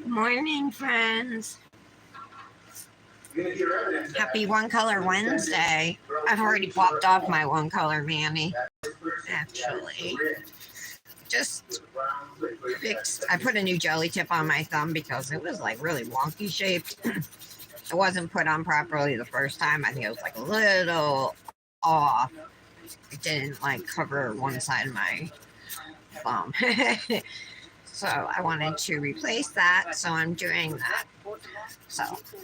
Morning, friends. Happy One Color Wednesday. I've already popped off my One Color Manny, actually. Just fixed, I put a new jelly tip on my thumb because it was like really wonky shaped. It wasn't put on properly the first time. I think it was like a little off. It didn't like cover one side of my thumb. So I wanted to replace that, so I'm doing that. So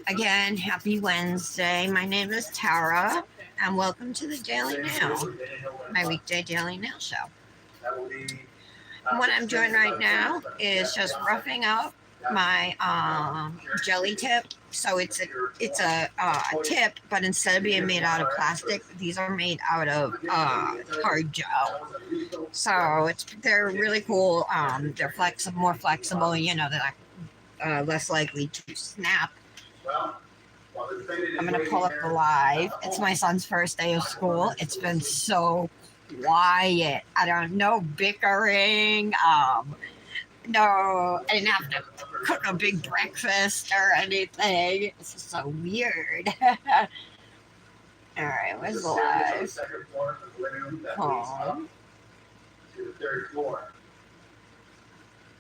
again, happy Wednesday. My name is Tara, and welcome to the Daily Nail, my weekday Daily Nail show. And what I'm doing right now is just roughing up my jelly tip. So it's a tip, but instead of being made out of plastic, these are made out of hard gel. So they're really cool. They're more flexible. You know, they're less likely to snap. I'm gonna pull up the live. It's my son's first day of school. It's been so quiet. I don't know, bickering. No, I didn't have to cook a big breakfast or anything. It's just so weird. All right, where's the live? Home. To the third floor.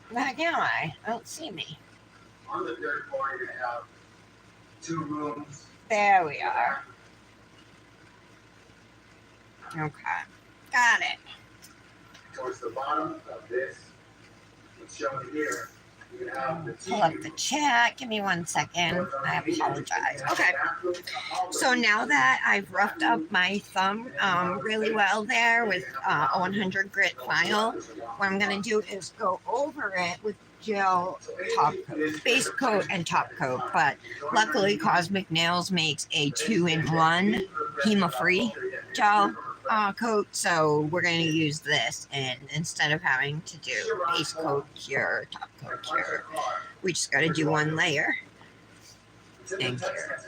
Where the heck am I? I don't see me. On the third floor, you're gonna have 2 rooms. There we are. Okay, got it. Towards the bottom of this, what's shown here, you have the pull up the chat. Give me 1 second. I apologize. Okay. So now that I've roughed up my thumb really well there with a 100 grit file, what I'm going to do is go over it with gel top coat, base coat and top coat. But luckily, Cosmic Nails makes a 2-in-1 HEMA-free gel coat, so we're going to use this, and instead of having to do base coat cure, top coat cure, we just got to do 1 layer and cure.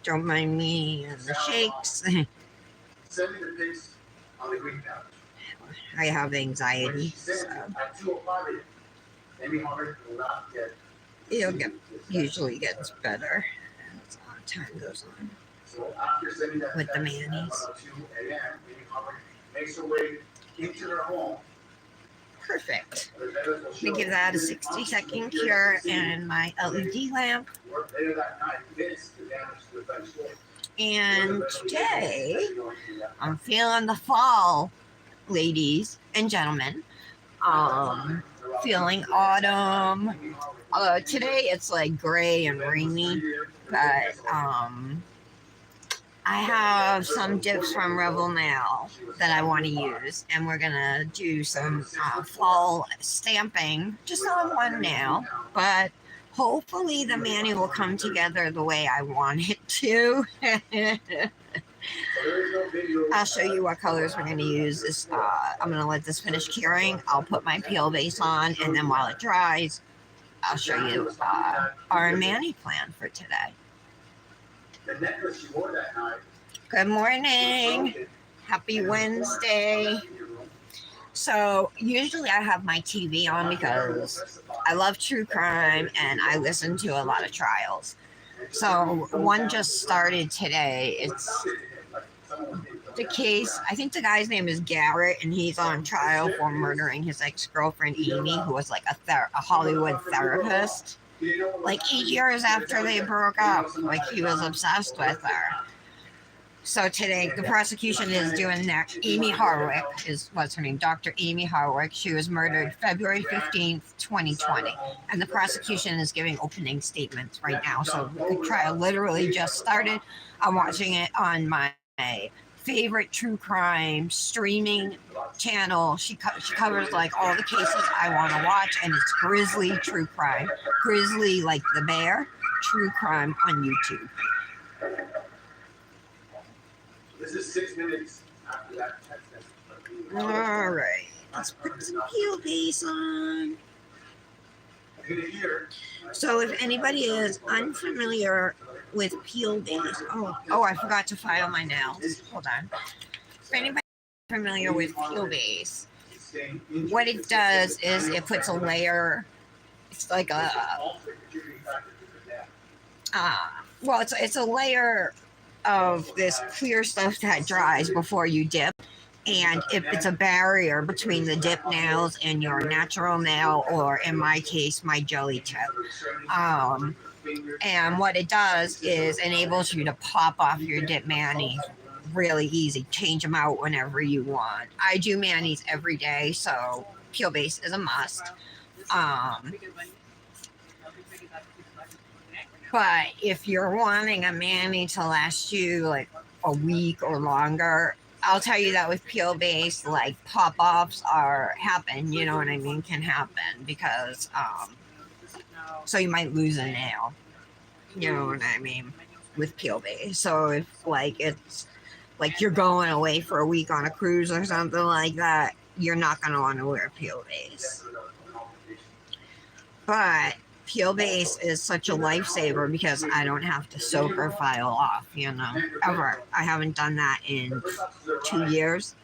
Don't mind me and the shakes. I have anxiety, so it usually gets better as time goes on. With the mayonnaise. Perfect. We give that a 60-second cure and my LED lamp. And today, I'm feeling the fall, ladies and gentlemen. Feeling autumn. Today it's like gray and rainy, but I have some dips from Rebel Nail that I want to use, and we're gonna do some fall stamping just on 1 nail, but hopefully the mani will come together the way I want it to. I'll show you what colors we're gonna use. I'm gonna let this finish curing. I'll put my peel base on, and then while it dries, I'll show you our mani plan for today. The necklace you wore that night. Good morning. Happy Wednesday. So usually I have my TV on because I love true crime and I listen to a lot of trials. So one just started today. It's the case, I think the guy's name is Garrett, and he's on trial for murdering his ex-girlfriend Amy, who was like a Hollywood therapist. Like 8 years after they broke up, like he was obsessed with her. So today, the prosecution is doing that. Amy Harwick what's her name? Dr. Amy Harwick. She was murdered February 15th, 2020. And the prosecution is giving opening statements right now. So the trial literally just started. I'm watching it on my favorite true crime streaming channel. She covers like all the cases I want to watch, and it's Grizzly True Crime. Grizzly, like the bear, True Crime on YouTube. This is 6 minutes after that. All right, let's put some peel base on. So if anybody is unfamiliar with peel base, I forgot to file my nails. Hold on. For anybody familiar with peel base, what it does is it puts a layer It's like well, it's a layer of this clear stuff that dries before you dip, and it's a barrier between the dip nails and your natural nail, or in my case, my jelly tip. Um, and what it does is enables you to pop off your dip manis really easy. Change them out whenever you want. I do manis every day, so peel base is a must. Um, but if you're wanting a mani to last you like a week or longer, I'll tell you that with peel base, like pop offs are happen. You know what I mean? Can happen because so you might lose a nail. You know what I mean? With peel base. So if like it's like you're going away for a week on a cruise or something like that, you're not gonna want to wear peel base. But peel base is such a lifesaver because I don't have to soak or file off, you know, ever. I haven't done that in 2 years.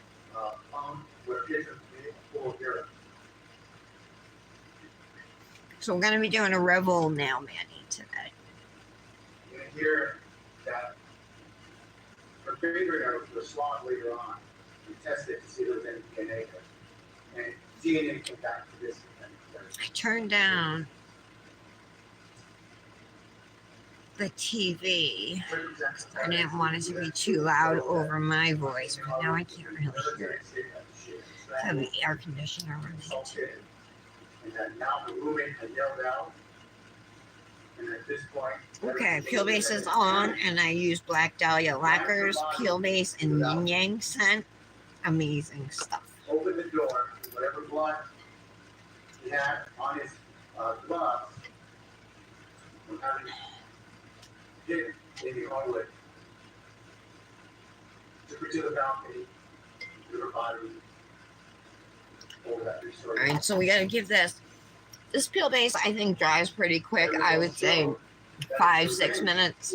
So we're going to be doing a Revel nail mani today. Here, that her fingernails were swab later on. We tested to see if there was any DNA there. And DNA came back to this. I turned down the TV. I didn't want it to be too loud over my voice, but now I can't really hear it. I have the air conditioner running too. And then now the roommate had yelled out. And at this point, okay, peel base is on, and I use Black Dahlia lacquers, peel base, and yin yang scent. Amazing stuff. Open the door, whatever blood he had on his gloves, from having hit in the hallway. Took her to the balcony, to her body. All right, so we got to give this peel base, I think, dries pretty quick. I would say 5-6 minutes.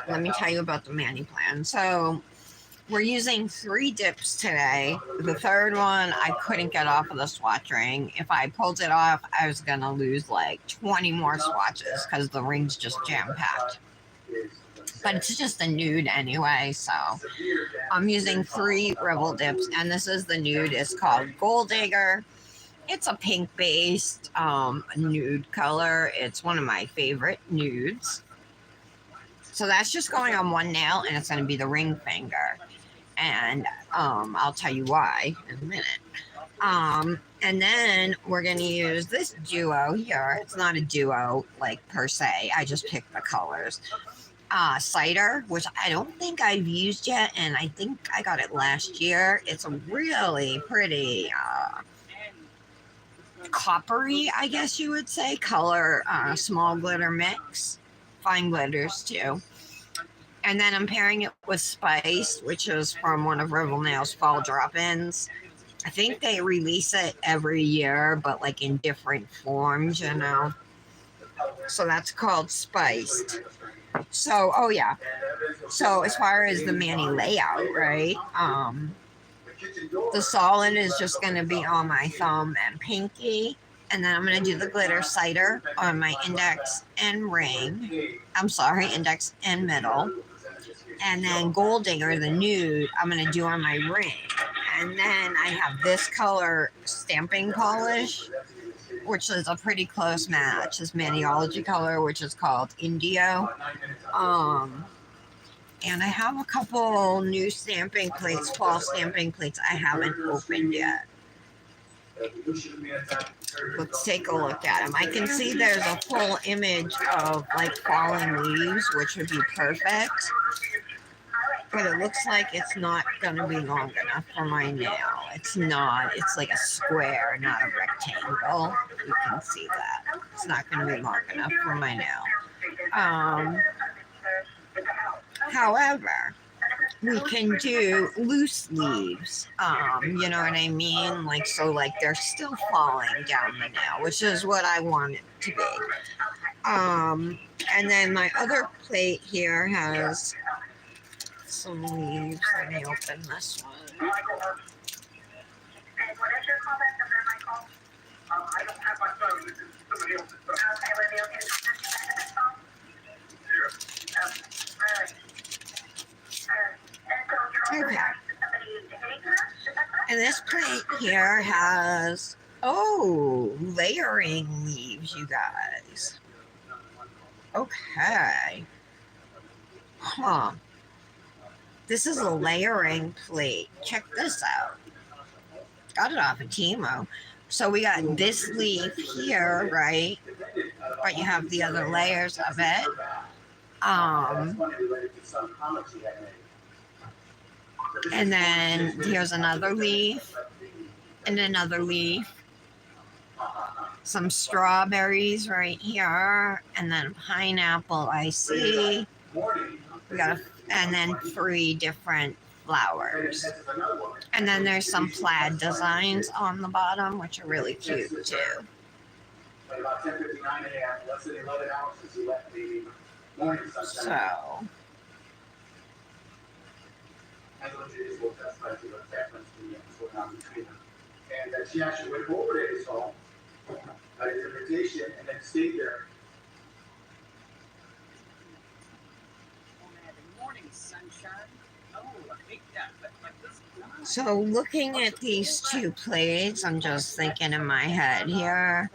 Let me tell you about the mani plan. So we're using 3 dips today. The third one I couldn't get off of the swatch ring. If I pulled it off, I was gonna lose like 20 more swatches because the ring's just jam-packed. But it's just a nude anyway, so I'm using 3 Revel dips, and this is the nude. It's called Gold Digger. It's a pink-based nude color. It's one of my favorite nudes. So that's just going on one nail, and it's going to be the ring finger. And I'll tell you why in a minute. And then we're going to use this duo here. It's not a duo, like, per se. I just picked the colors. Cider, which I don't think I've used yet, and I think I got it last year. It's a really pretty coppery, I guess you would say, color, small glitter mix, fine glitters too. And then I'm pairing it with Spice, which is from one of Revel Nails' fall drop-ins. I think they release it every year, but like in different forms, you know. So that's called Spiced. So, oh yeah. So as far as the mani layout, right? The solid is just going to be on my thumb and pinky. And then I'm going to do the glitter cider on my index and ring. I'm sorry, index and middle. And then Gold Digger, the nude, I'm going to do on my ring. And then I have this color stamping polish, which is a pretty close match. This Maniology color, which is called Indio. And I have a couple new stamping plates, fall stamping plates I haven't opened yet. Let's take a look at them. I can see there's a full image of like falling leaves, which would be perfect. But it looks like it's not going to be long enough for my nail. It's not. It's like a square, not a rectangle. You can see that. It's not going to be long enough for my nail. However, we can do loose leaves, you know what I mean? Like, so like they're still falling down the nail, which is what I want it to be. And then my other plate here has some leaves. Let me open this one. I don't have my phone. This is somebody else's phone. Okay, we'll be okay. Yeah. All right. And so you're Okay. also somebody hitting her? Is that correct? And this plate here has, layering leaves, you guys. Okay. Huh. This is a layering plate. Check this out. Got it off of Timo. So we got this leaf here, right? But you have the other layers of it. And then here's another leaf and another leaf. Some strawberries right here, and then pineapple I see. We got and then 3 different flowers. And then there's some plaid designs on the bottom, which are really cute too. At about 10:59 a.m., less than 11 hours since he left the morning sunshine. So Angela Judy's will testify to the attachments to what's going on between them. And that she actually went over to his home, got his invitation, and then stayed there. Morning sunshine. Oh, I hate that, but like this guy. So looking at these 2 plates, I'm just thinking in my head here.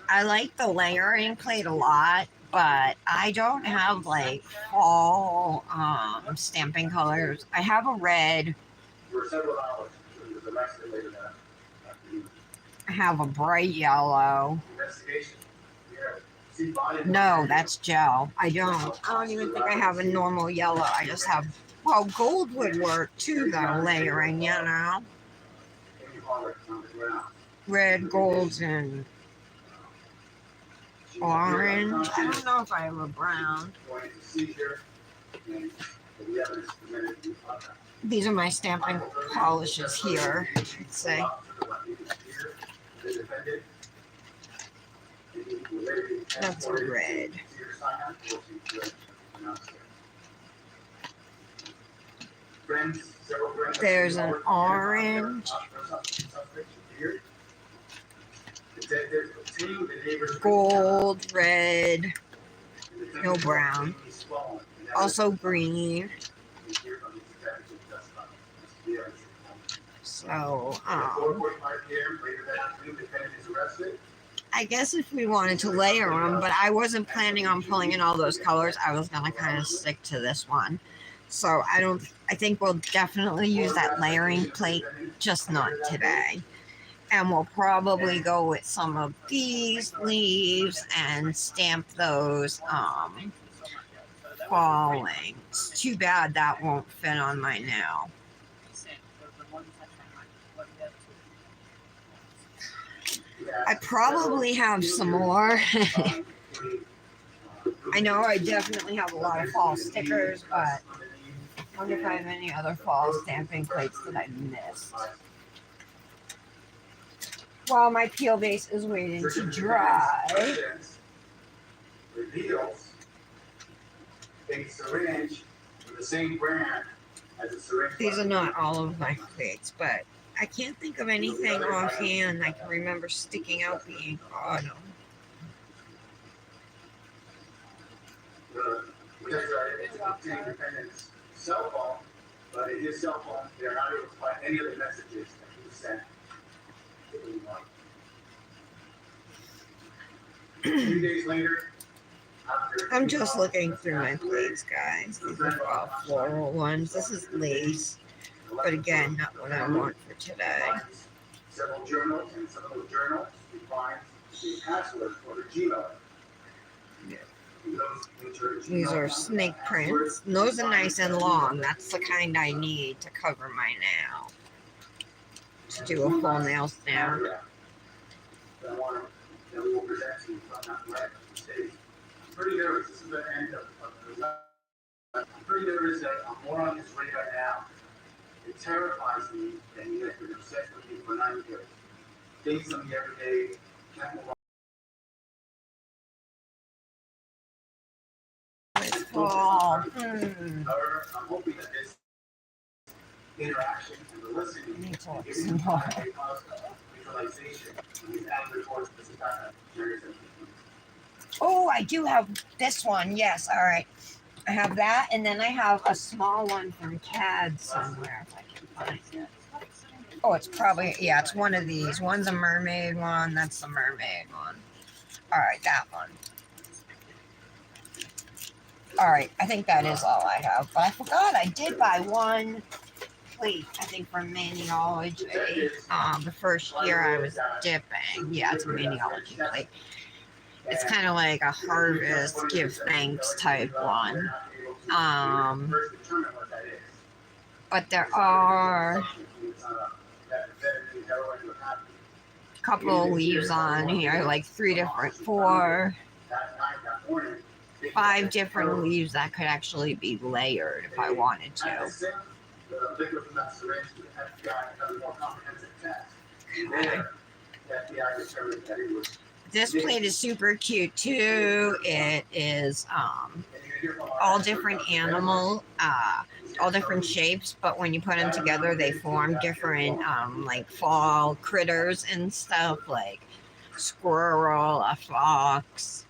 I like the layering plate a lot, but I don't have like fall stamping colors. I have a red. For several hours, he was arrested later that afternoon. I have a bright yellow. Investigation. Yeah. See body. No, that's gel. I don't even think I have a normal yellow. I just have, well, gold would work too though, layering, you know. Red, gold, and orange. I don't know if I have a brown. These are my stamping polishes here, I'd say. That's red. There's an orange, gold, red, no brown, also green. So, I guess if we wanted to layer them, but I wasn't planning on pulling in all those colors. I was gonna kind of stick to this one. So I think we'll definitely use that layering plate, just not today. And we'll probably go with some of these leaves and stamp those falling. It's too bad that won't fit on my nail. I probably have some more. I know I definitely have a lot of fall stickers, but I wonder if I have any other fall stamping plates that I missed. While my peel base is waiting to dry. Reveals a syringe with the same brand as a syringe. These are not all of my plates, but I can't think of anything offhand I can remember sticking out being on them. Because it's a independent cell phone, but in his cell phone, they're not able to find any of the messages that he sent to anyone. 3 days later, I'm just looking through my plates, guys. These are all floral ones. This is lace, but again, not what I want for today. Several journals, and some of those journals we find the password for the Gmail. These are snake prints. Those are nice and long. That's the kind I need to cover my nail. To do a full nail stamp. We will present to you from that letter. I'm pretty nervous. This is the end of the I'm pretty nervous that I'm more on his radar now. It terrifies me that he has been obsessed with me for 9 years. Thinks of me every day. Can't move on. However, I'm hoping that this interaction and the listening Need to look gives some you more. a positive visualization. These ad reports, this is not serious. Oh, I do have this one. Yes. All right. I have that, and then I have a small one from CAD somewhere if I can find it. Oh, it's probably, yeah, it's one of these. One's a mermaid one. That's the mermaid one. All right, that one. All right, I think that is all I have. But I forgot I did buy one plate, I think, from Maniology. The first year I was dipping. Yeah, it's a Maniology plate. It's kind of like a harvest, give thanks type one. But there are a couple of leaves on here, like 5 different leaves that could actually be layered if I wanted to. This plate is super cute too. It is all different all different shapes, but when you put them together, they form different like fall critters and stuff, like squirrel, a fox,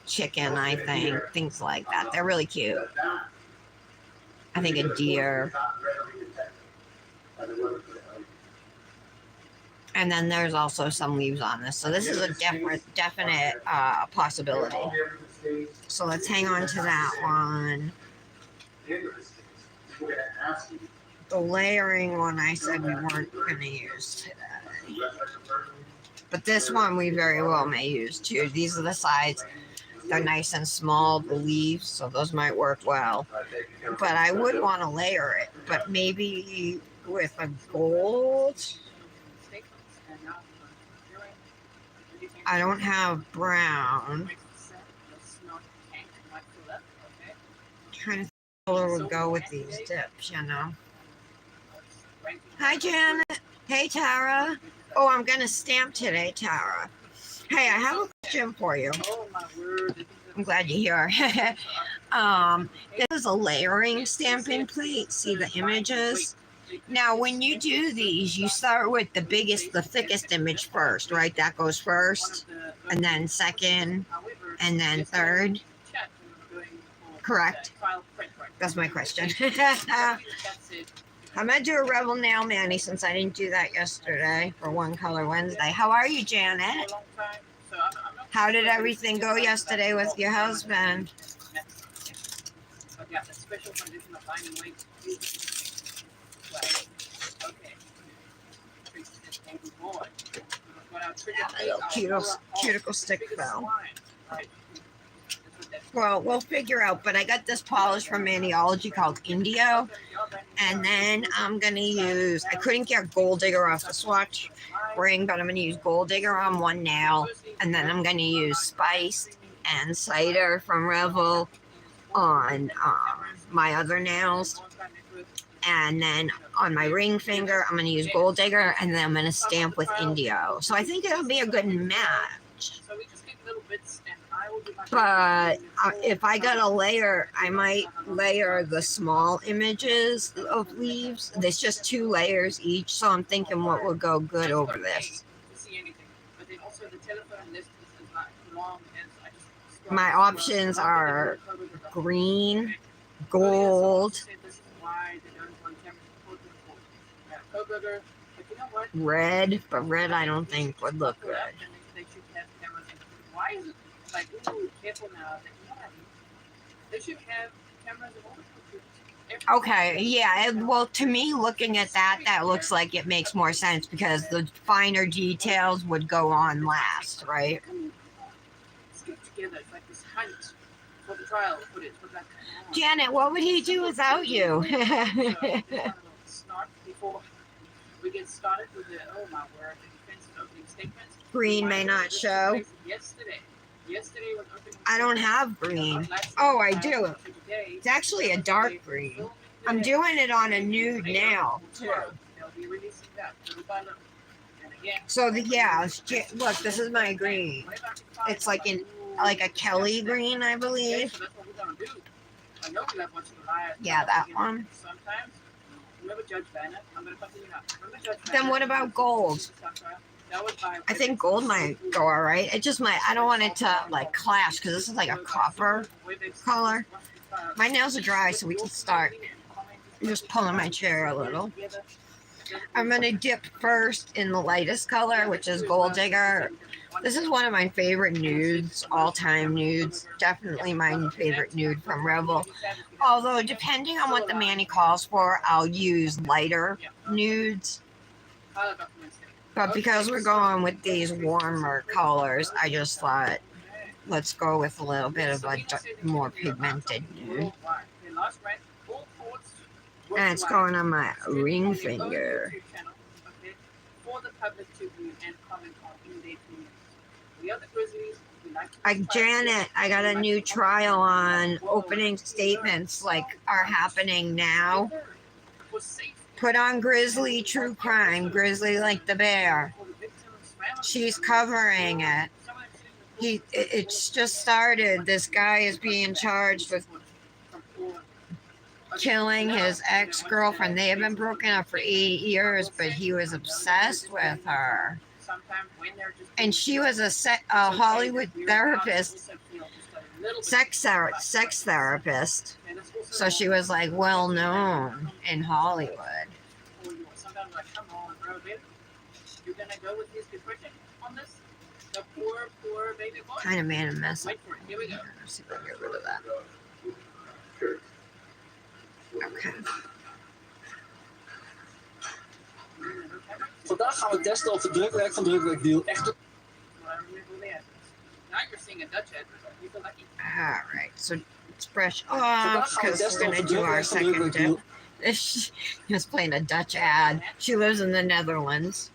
chicken, I think, things like that. They're really cute. I think a deer. And then there's also some leaves on this. So this is a definite possibility. So let's hang on to that one. The layering one I said we weren't going to use today. But this one we very well may use too. These are the sides. They're nice and small, the leaves, so those might work well. But I would want to layer it, but maybe with a gold. I don't have brown. Trying to think what color would go with these dips, you know. Hi, Janet. Hey, Tara. Oh, I'm gonna stamp today, Tara. Hey, I have a question for you. I'm glad you're here. This is a layering stamping plate. See the images? Now, when you do these, you start with the biggest, the thickest image first, right? That goes first, and then second, and then third. Correct? That's my question. I'm going to do a Rebel Nail Mani since I didn't do that yesterday for One Color Wednesday. How are you, Janet? How did everything go yesterday with your husband? Cuticle stick fell. Well, we'll figure out, but I got this polish from Maniology called Indio, and then I'm going to use, I couldn't get Gold Digger off the swatch ring, but I'm going to use Gold Digger on one nail, and then I'm going to use Spice and Cider from Revel on my other nails, and then on my ring finger, I'm going to use Gold Digger, and then I'm going to stamp with Indio. So I think it'll be a good match. But if I got a layer, I might layer the small images of leaves. There's just 2 layers each, so I'm thinking what would go good over this. My options are green, gold, red, but red I don't think would look good. Why is it like, ooh, careful now? They should have cameras of all the Okay, yeah. Well, to me, looking at that, that looks like it makes more sense because the finer details would go on last, right? Let's get together. It's like this hunt for the trial footage. Janet, what would he do without you? Start before we get started with the my word, the defense opening statements. Green may not show. Yesterday was opening. I don't have green. Oh, I do. It's actually a dark green. I'm doing it on a nude nail too. So look, this is my green. It's like a Kelly green, I believe. Yeah, that one. Remember Judge Banner? I'm gonna continue now. Remember Judge Then Banner? what about gold? That was by I think gold might go all right. It just might. I don't want it to like clash because this is like a copper color. My nails are dry, so we can start. I'm just pulling my chair a little. I'm gonna dip first in the lightest color, which is Gold Digger. This is one of my favorite nudes, all-time nudes. Definitely my favorite nude from Rebel. Although, depending on what the Manny calls for, I'll use lighter nudes. But because we're going with these warmer colors, I just thought, let's go with a little bit of a more pigmented nude. And it's going on my ring finger. For the public to view and comment on in their communities. We are the Grizzlies. We like to Like Janet, I got a new trial on opening statements like are happening now. Put on Grizzly True Crime, Grizzly like the bear. She's covering it. It's just started. This guy is being charged with killing his ex-girlfriend. They have been broken up for 8 years, but he was obsessed with her. And she was a Hollywood therapist, sex therapist. So she was like well known in Hollywood. Sometimes like, come on, bro, baby. You're gonna go with his depression on this? The poor baby boy? Kind of made a mess up. Wait for it. Here we go. Let's see if I can get rid of that. Okay. Vandaag gaan we testen of de drukwerk van Drukwerkdeal echt... Now you're seeing a Dutch ad. You feel lucky. All right. So it's brush off because we're gonna do our second dip. She was playing a Dutch ad. She lives in the Netherlands.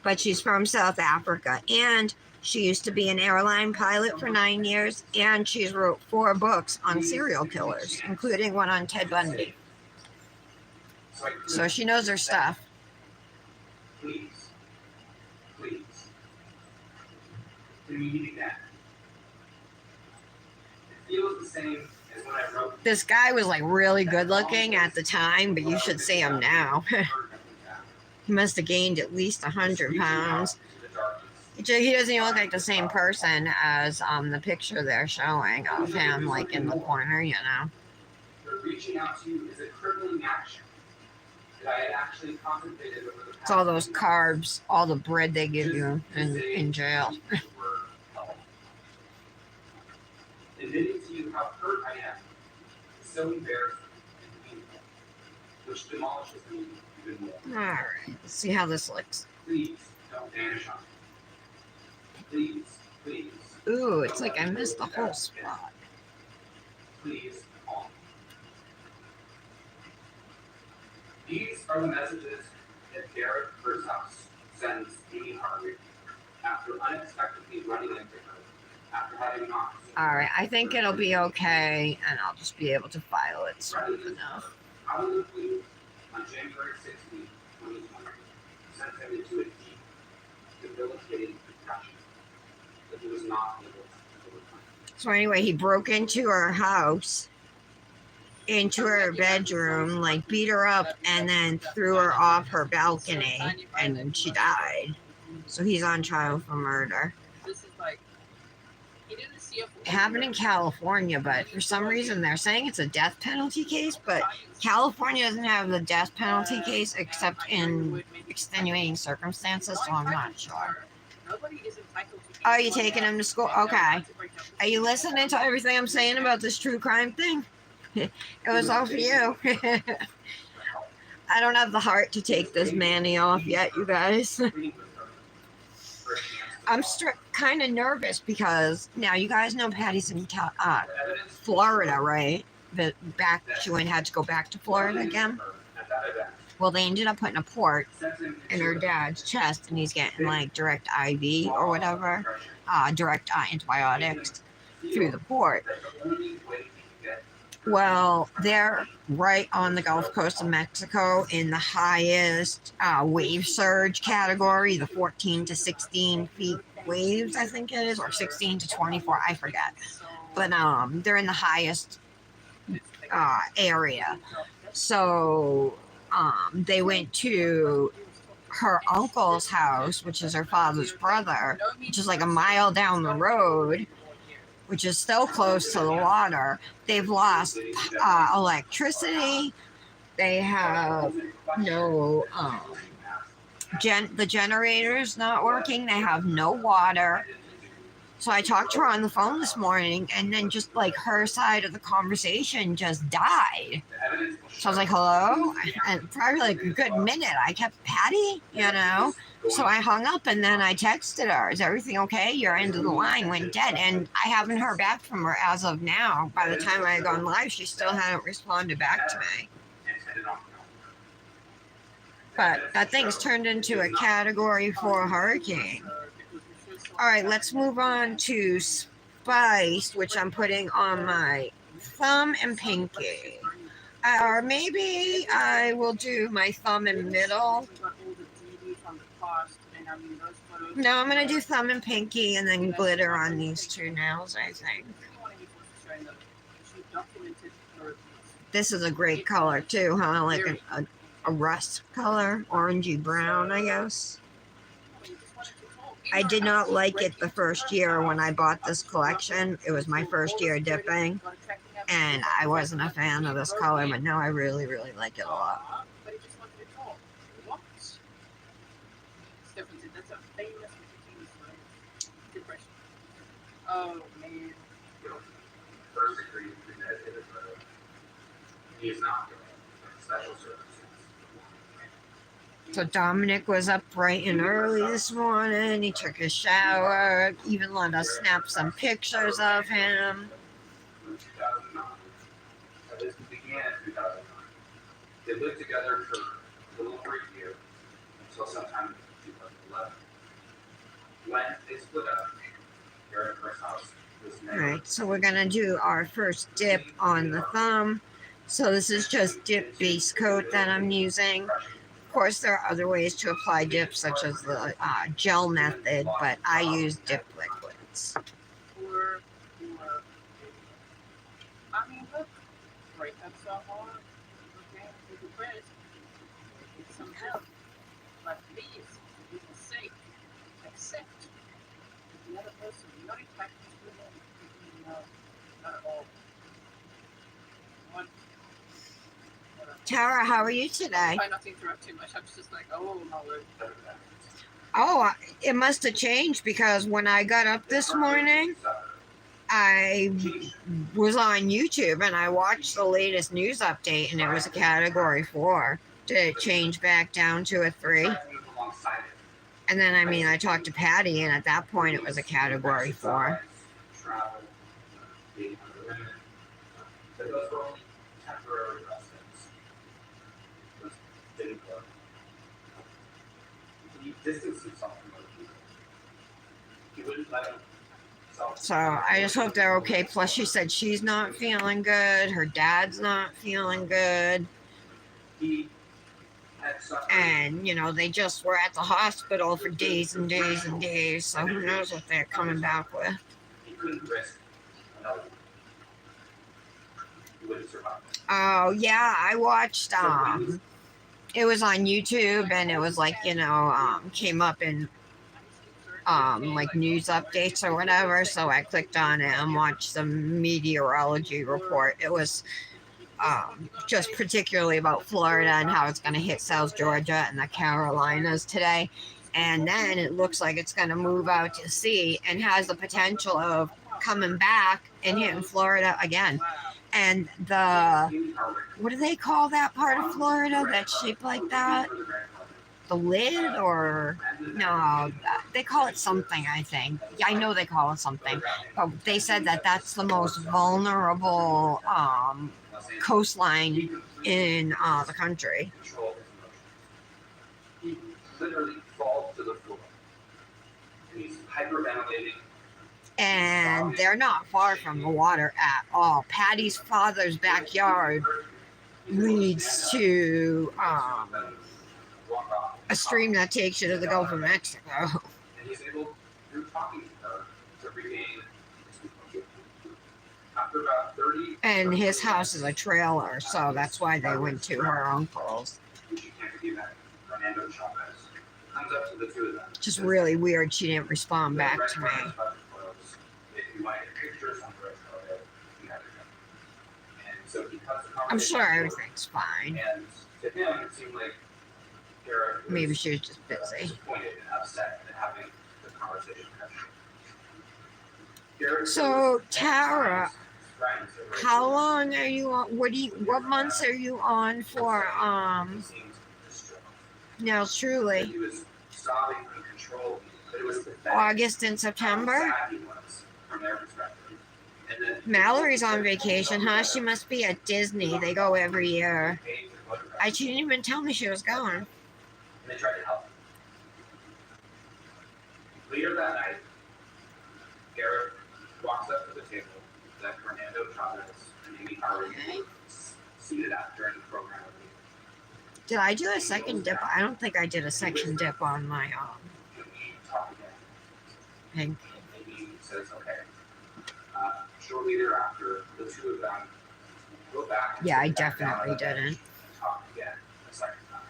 But she's from South Africa, and she used to be an airline pilot for 9 years, and she's wrote 4 books on serial killers, including one on Ted Bundy. So she knows her stuff. Please. Do you need that? It feels the same as when I wrote. This guy was like really good looking at the time, but you should see him now. He must have gained at least 100 pounds. He doesn't even look like the same person as the picture they're showing of him, like in the corner, you know. But reaching out to you is a crippling action that I had actually contemplated over the past. It's all those carbs, all the bread they give you in jail. Admitting to you how hurt I am is so embarrassing and painful, which demolishes me even more. All right, let's see how this looks. Please don't vanish on me. Please. Ooh, it's like I missed the whole spot. Please call me. These are the messages that Derek Vershouse sends Amy Harvey after unexpectedly running into her after having knocked. All right, I think it'll be okay, and I'll just be able to file it smooth enough. Out of the blue, on January 16, 2020, sent him into a deep, debilitating depression that he was not able to overcome. So anyway, he broke into her house, into her bedroom, like beat her up, and then threw her off her balcony, and then she died. So he's on trial for murder. This is like, he didn't see a It happened in California, but for some reason they're saying it's a death penalty case, but California doesn't have the death penalty case except in extenuating circumstances, so I'm not sure. Are you taking him to school? Okay. Are you listening to everything I'm saying about this true crime thing? It was all for you. I don't have the heart to take this Manny off yet, you guys. I'm kind of nervous because now you guys know Patty's in Florida, right? But she had to go back to Florida again. Well, they ended up putting a port in her dad's chest, and he's getting like direct IV or whatever, direct antibiotics through the port. Well, they're right on the Gulf Coast of Mexico in the highest wave surge category, the 14 to 16 feet waves, I think it is, or 16 to 24, I forget. but they're in the highest area. So they went to her uncle's house, which is her father's brother, which is like a mile down the road, which is still close to the water. They've lost electricity. They have no the generator's not working. They have no water. So I talked to her on the phone this morning, and then just like her side of the conversation just died. So I was like, hello? And probably like a good minute, I kept, Patty, you know? So I hung up, and then I texted her, is everything okay? Your end of the line went dead. And I haven't heard back from her as of now. By the time I had gone live, she still hadn't responded back to me. But that thing's turned into a Category 4 hurricane. All right, let's move on to Spice, which I'm putting on my thumb and pinky. Or maybe I will do my thumb and middle. No, I'm going to do thumb and pinky and then glitter on these two nails, I think. This is a great color too, huh? Like a rust color, orangey brown, I guess. I did not like it the first year when I bought this collection. It was my first year dipping, and I wasn't a fan of this color, but now I really, really like it a lot. Oh man. First degree premeditated murder. He is not guilty of special circumstances. So Dominic was up bright and early this morning. He took a shower, even let us snap some pictures of him. 2009. So this began in 2009. They lived together for a little over a year until sometime in 2011. When they split up, their first house was All married. right, so we're gonna do our first dip on the thumb. So this is just dip base coat that I'm using. Of course, there are other ways to apply dips, such as the gel method, but I use dip liquids. I mean, look, break up so hard. Okay, take a rest. Get some help. But please, for goodness sake, accept that the other person not expecting to do that. Not at all. One. Tara, how are you today? Try not to interrupt too much. I'm just like, oh my word. Oh, it must have changed because when I got up this morning, I was on YouTube and I watched the latest news update, and it was a Category 4. Did it change back down to a 3? And then, I mean, I talked to Patty, and at that point, it was a Category 4. But those were only temporary residents. Those didn't work. He distanced himself from other people. He wouldn't let him. So I just hope they're okay. Plus, she said she's not feeling good. Her dad's not feeling good. He had suffered. And, you know, they just were at the hospital for days and days and days. So who knows what they're coming back with. He couldn't risk another one. He wouldn't survive. Oh, yeah, I watched, it was on YouTube, and it was like, you know, came up in, like news updates or whatever. So I clicked on it and watched the meteorology report. It was just particularly about Florida and how it's going to hit South Georgia and the Carolinas today. And then it looks like it's going to move out to sea and has the potential of coming back and hitting Florida again. And what do they call that part of Florida that's shaped like that? The lid, or no, they call it something, I think. Yeah, I know they call it something. But they said that that's the most vulnerable coastline in the country. He literally falls to the floor. And he's hyperventilating. And they're not far from the water at all. Patty's father's backyard leads to a stream that takes you to the Gulf of Mexico. And he's able, through talking to her, to regain his composure. after about 30. And his house is a trailer, so that's why they went to her uncle's. Which you can't believe that. Fernando Chavez comes up to the two of them. Just really weird she didn't respond back to me. If you want a picture somewhere, you have to go. And so he cuts the I'm conversation sure short, everything's fine. And to him, it seemed like Garrett was Maybe she was just busy. disappointed and upset at having the conversation cut short. Garrett So, was- Tara, friends that were- how long are you on? What months are you on for He seemed distraught. now truly? He was sobbing uncontrollably, but it was pathetic. August and How September? sad he was from their perspective. And then Mallory's on vacation, huh? She must be at Disney. They go every year. She didn't even tell me she was going. And they tried to help him. Later that night, Garrett walks up to the table that Fernando Chavez and Amy Howard Okay. seated at during the program. Did I do a second dip? I don't think I did a second dip on my Can we talk again? thing. And Amy says, okay. Shortly thereafter, the two of them go back. and Yeah, I sit back down definitely on the bench didn't. and talk again a second time.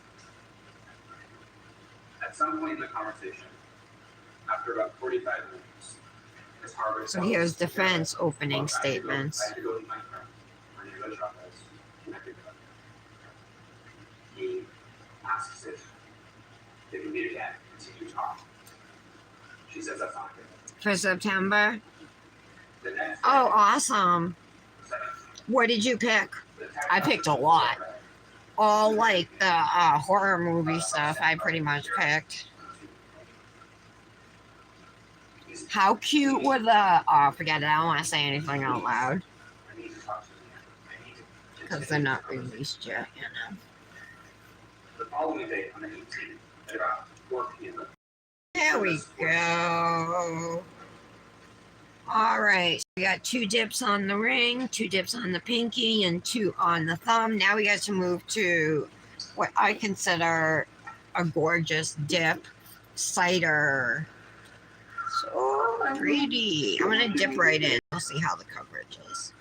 At some point in the conversation, after about 45 minutes, Ms. Harvard So tells here's Garrett, defense opening "Look, I had to go- statements. I had to go meet my friend, Fernando Chavez, and I picked it up. He asks if they can meet again, continue talking. She says that's not good. For September? The next Oh, day, awesome. What did you pick? the text I picked a lot. All like the horror movie stuff I pretty much picked. How cute were the, forget it, I don't want to say anything out loud. I need to talk to you again. I need to Because they're not released yet, you know. The following day, on the 18th, at about 4 p.m. There we go. All right, so we got 2 dips on the ring, 2 dips on the pinky, and 2 on the thumb. Now we got to move to what I consider a gorgeous dip, cider. So pretty. I'm gonna dip right in. We'll see how the coverage is.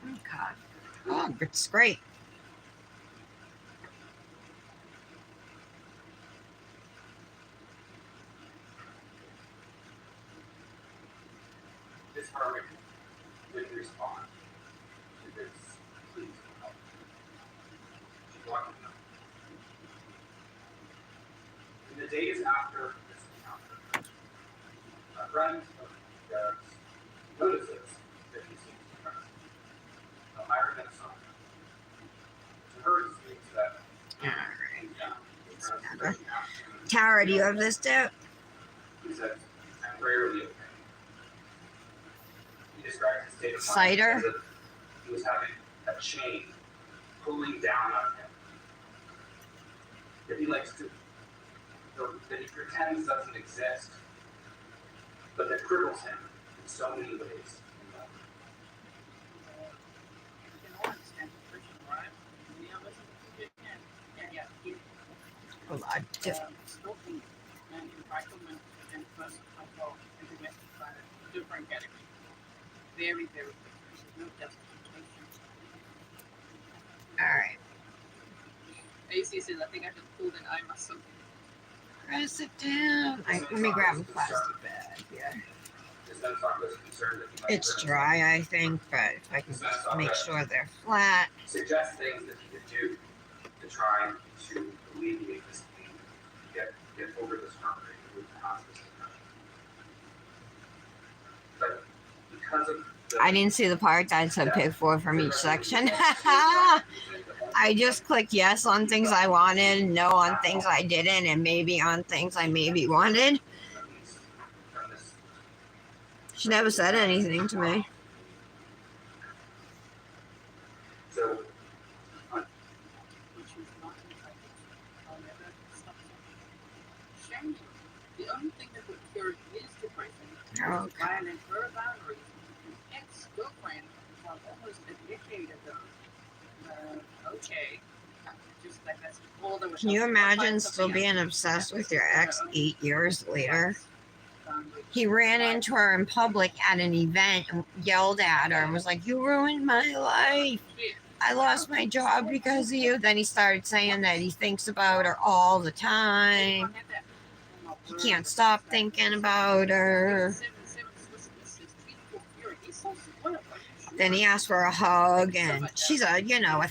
Okay. Oh, it's great. This Harmon didn't respond to this please for help. She blocked him. In the days after this encounter, a friend of Garrett's notices that he seems depressed. A higher than son. To her, it seems that All right. he's down. It's better. Tara, do you have this dip? He says, I'm rarely okay. He describes his state of mind Cider? as if he was having a chain pulling down on him. That he likes to, that he pretends doesn't exist, but that cripples him in so many ways. in life. You can understand the Christian, right? Yeah, listen to it again. Yeah, yeah. Hold on. Dip. Stalking and entitlement and personal control and domestic violence, different categories. Very, very different. No justification. All right. AC says, I think I just pulled an eye muscle. Press it down. Let me grab a plastic bag. Yeah. His son was concerned that he might It's hurt dry, I think, but if I can just make sure they're flat. him. Suggest things that he could do to try to alleviate this pain, get over this heartbreak with the hospice depression. But because of the I didn't see the part that said pick 4 from each section. I just clicked yes on things I wanted, no on things I didn't, and maybe on things I maybe wanted. from this She never said anything to me. so Which is not entitled. I'll never stop. Shame. The only thing that would cure it is to and then her boundaries. Ex-girlfriend from almost a decade ago. Okay. Just like that's all there was. Can you I'll find imagine something still else. being obsessed with your ex Yeah. 8 years later? Boundaries. He ran into her in public at an event and yelled at her and was like, "You ruined my life. I lost my job because of you." Then he started saying that he thinks about her all the time. He can't stop thinking about her. Then he asked for a hug, and she's a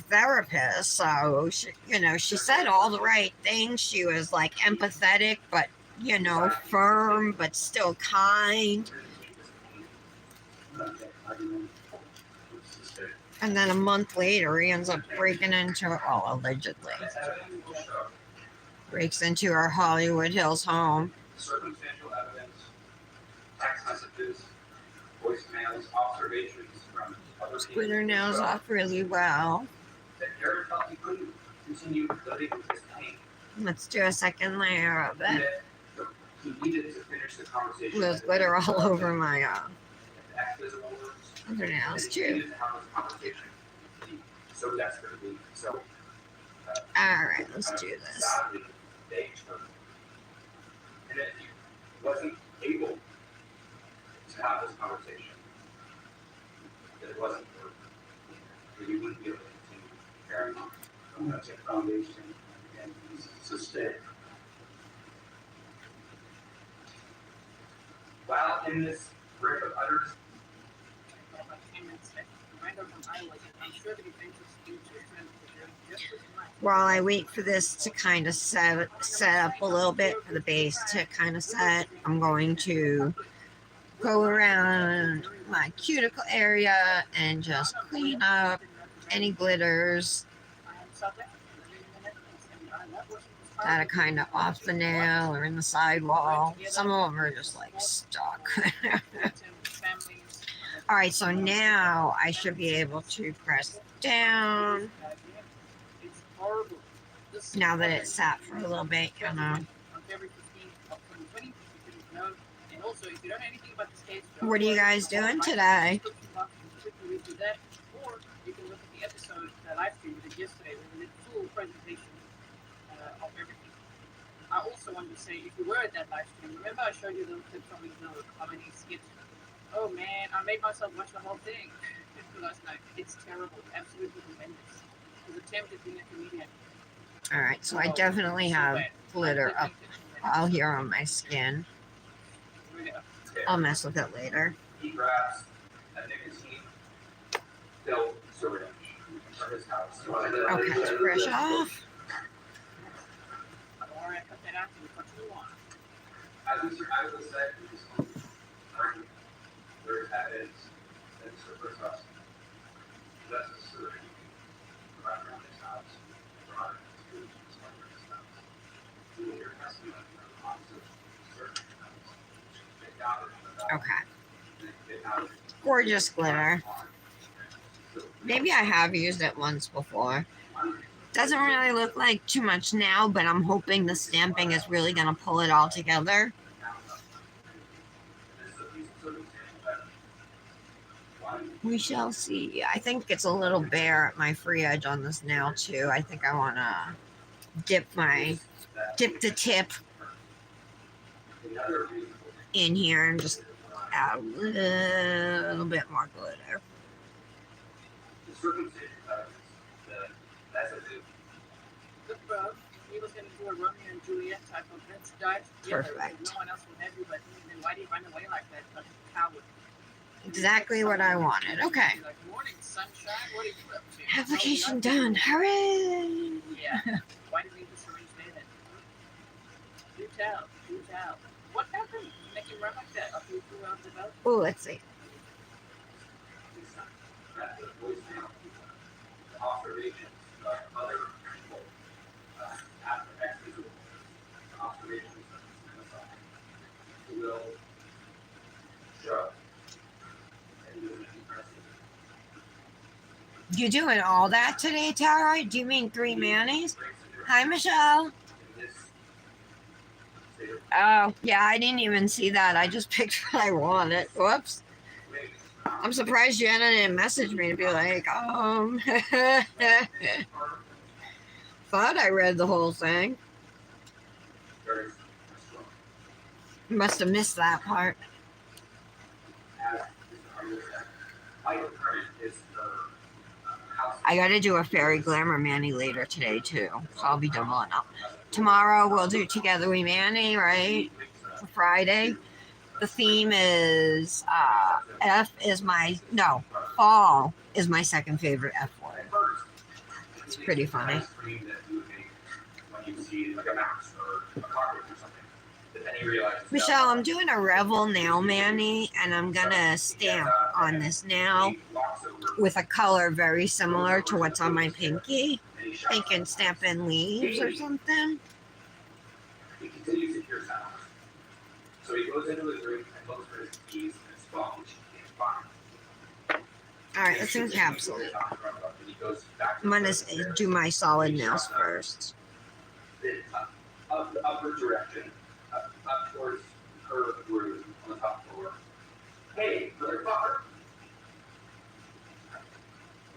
therapist, so she said all the right things. She was like empathetic, but firm, but still kind. And then a month later, he ends up breaking into, well, allegedly, breaks into our Hollywood Hills home. Circumstantial evidence, text messages, voicemails, observations from other Splitter people nails show off really well. that Garrett felt he couldn't continue living with his pain. Let's do a second layer of And it. that he needed to finish the conversation. There's glitter all over my The ex-physical words. other nails And he too. needed to have this conversation so desperately. So, All right, let's do this. sadly, they took. And if he wasn't able to have this conversation, that it wasn't worth it, that he wouldn't be able to continue carrying on. That's a foundation and sustain. While in this grip of utter While I wait for this to kind of set up a little bit for the base to kind of set, I'm going to go around my cuticle area and just clean up any glitters that are kind of off the nail or in the sidewall. Some of them are just like stuck. All right, so now I should be able to press down. Now that it's sat for a little bit, What are you guys doing today? Or you can look at the episode that I streamed yesterday where we did a full presentation of everything. I also wanted to say, if you were at that live stream, remember I showed you the clip from how many skits. Oh man, I made myself watch the whole thing last night. It's terrible, absolutely horrendous. His attempt at being a comedian. All right, so I definitely have glitter up all here on my skin. I'll mess with it later. he grabs a nicotine filled syringe from his house. Okay, brush off. Don't worry, I cut that out and cut you on. As we said, in this argument, there is evidence that supports us. That's a syringe right around his house. Right to his house. You will hear testimony from officers searching the house. They got it. Okay, They got it. gorgeous glitter. Maybe I have used it once before. Doesn't really look like too much now, but I'm hoping the stamping is really going to pull it all together. We shall see. I think it's a little bare at my free edge on this nail too. I think I want to dip the tip in here and just add a little bit more glitter. The circumcision that's a big Look, bro, he was going to do a Romeo and Juliet type of let's die together. Perfect. No one else will have you but me. Then why did he run away like that? Like a coward. Exactly what I wanted. Okay. Like, morning, sunshine. What are you up to? Application done. Hooray! Yeah. Why did we leave the syringe there then? Do tell. Do tell. What happened? Make him run like that after you threw out the boat? Oh, let's see. voicemail, observations of other people after exit observations will show that he was impressive. You doing all that today, Tara? Do you mean 3 mayonnaise? Hi, Michelle. In this state of Oh, yeah, I didn't even see that. I just picked what I wanted. Whoops. I'm surprised Jenna didn't message me to be like, thought I read the whole thing. Must have missed that part. I gotta do a fairy glamour mani later today too, so I'll be doubling up. Tomorrow we'll do Together We Mani, right? For Friday. The theme is fall is my second favorite F word. It's pretty funny. Michelle, I'm doing a Revel nail mani and I'm gonna stamp on this nail with a color very similar to what's on my pinky. Thinking stamping leaves or something. He continues to hear sounds. So he goes into his room and looks for his keys and his phone, which he can't find. Alright, let's encapsulate. I'm gonna do my solid nails first. Then up the upward direction, up towards her room on the top floor. Hey, motherfucker!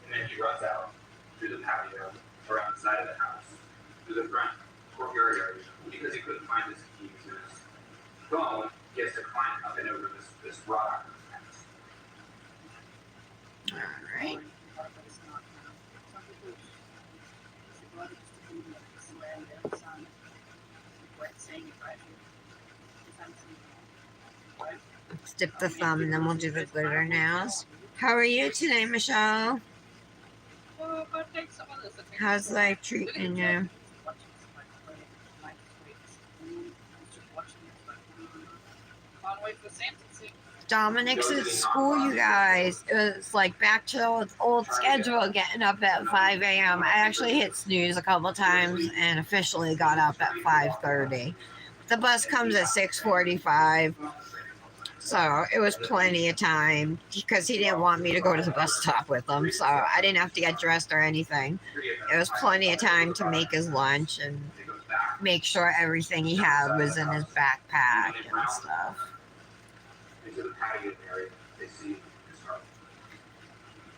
And then he runs out through the patio, around the side of the house, through the front courtyard area, because he couldn't find his key to his phone. He has to climb up and over this rock. Alright. Let's dip the thumb and then we'll do the glitter nails. How are you today, Michelle? How's life treating you? Dominic's at school, you guys. It was like back to the old schedule, getting up at 5 a.m. I actually hit snooze a couple times and officially got up at 5:30. The bus comes at 6:45, so it was plenty of time because he didn't want me to go to the bus stop with him, so I didn't have to get dressed or anything. It was plenty of time to make his lunch and make sure everything he had was in his backpack and stuff.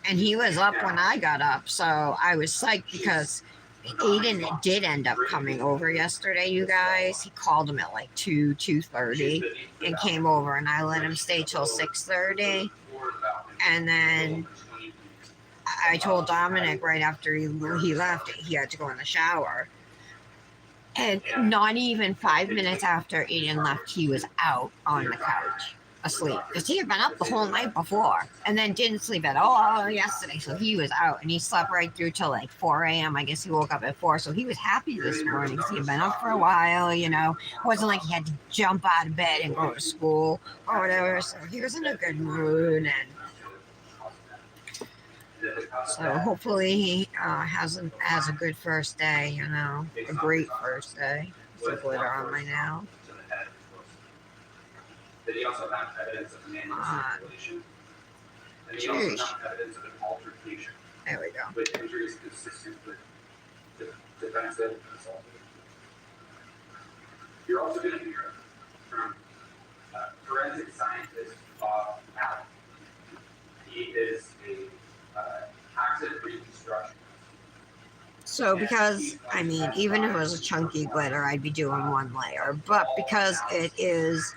And he was up when I got up, so I was psyched because Aiden did end up coming over yesterday, you guys. He called him at like 2:30 and came over, and I let him stay till 6:30. And then I told Dominic right after he left, he had to go in the shower. And not even 5 minutes after Aiden left, he was out on the couch, asleep. Because he had been up the whole night before and then didn't sleep at all yesterday. So he was out and he slept right through till like 4 a.m. I guess he woke up at 4. So he was happy this morning because he had been up for a while, you know. It wasn't like he had to jump out of bed and go to school or whatever. So he was in a good mood. And so hopefully he has a good first day, you know, a great first day. Some glitter on my nail. Then he also found evidence of manual circulation. And he also found evidence of an altercation. There we go. With injuries consistent with defensive assault. You're also going to hear from forensic scientist Bob Allen. He is a accident reconstructionist. So because, I mean, even if it was a chunky glitter, I'd be doing one layer. But because it is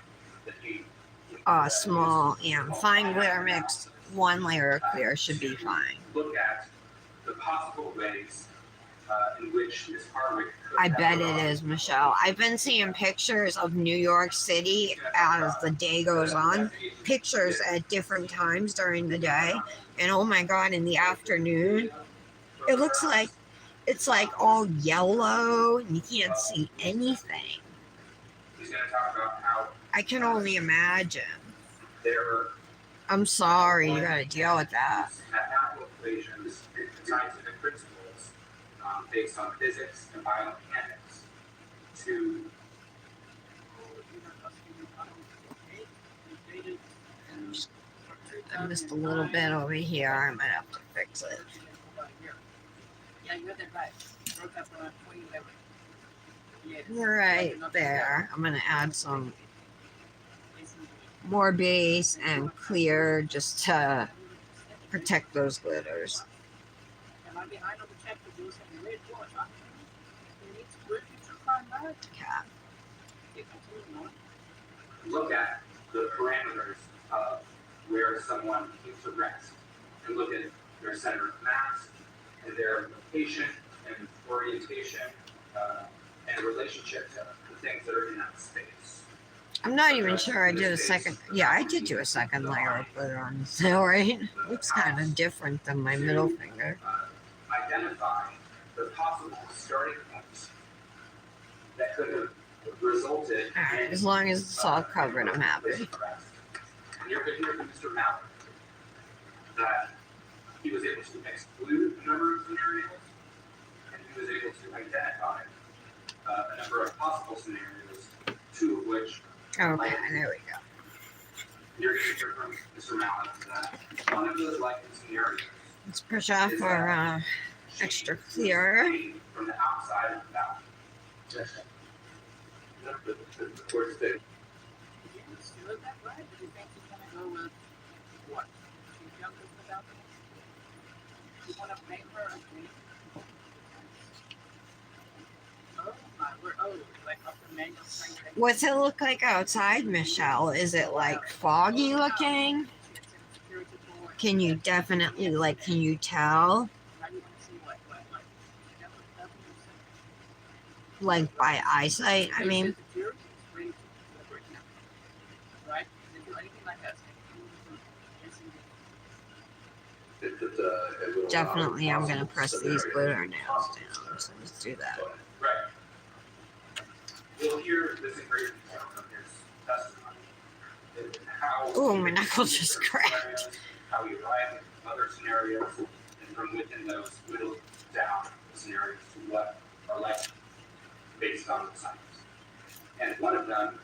small and fine glitter mix, one layer of clear should be fine. Look at the possible ways in which Ms. Hardwick could I bet it is, Michelle. I've been seeing pictures of New York City as the day goes on, pictures at different times during the day, and oh my god, in the afternoon, it looks like it's like all yellow and you can't see anything. He's going to talk about how I can only imagine. there I'm sorry, you gotta deal with that. mathematical equations and scientific principles based on physics and biomechanics to I missed a little bit over here. I might have to fix it. Yeah, you had that right. Broke up around 2011. right there. I'm gonna add some more base and clear just to protect those glitters. Am I behind on the check to do some red water? Where did you find that? Cat. Look at the parameters of where someone needs to rest, and look at their center of mass, and their location, and orientation, and relationship to the things that are in that space. I'm not even sure I did a second. Yeah, I did do a second layer of glitter on this nail, right? Looks kind of different than my middle finger. Identify the possible starting points that could have resulted All right, in as long as it's all covered, I'm happy. this arrest. And you're going to hear from Mr. Mallett that he was able to exclude a number of scenarios, and he was able to identify a number of possible scenarios, two of which Okay, there we go. you're going to hear from Mr. Mallett that one of those likely scenarios Let's push off our extra clear. from the outside of the balcony. Yes. The court state. You understood that, right? Do you think he's gonna go with what? Two jumpers without them? You wanna make her a queen? Oh my word, oh, like up the manual thing. What's it look like outside, Michelle? Is it like foggy looking? Can you definitely, like, can you tell? How do you wanna see what? Like by eyesight? I mean, right? Did you do anything like that? definitely I'm gonna press these glitter nails down. So let's do that. Right. We'll hear this in great detail from his testimony. And how Ooh, my knuckle just cracked. How he arrived at other scenarios, and from within those whittled down the scenarios to what are likely based on the science. And one of them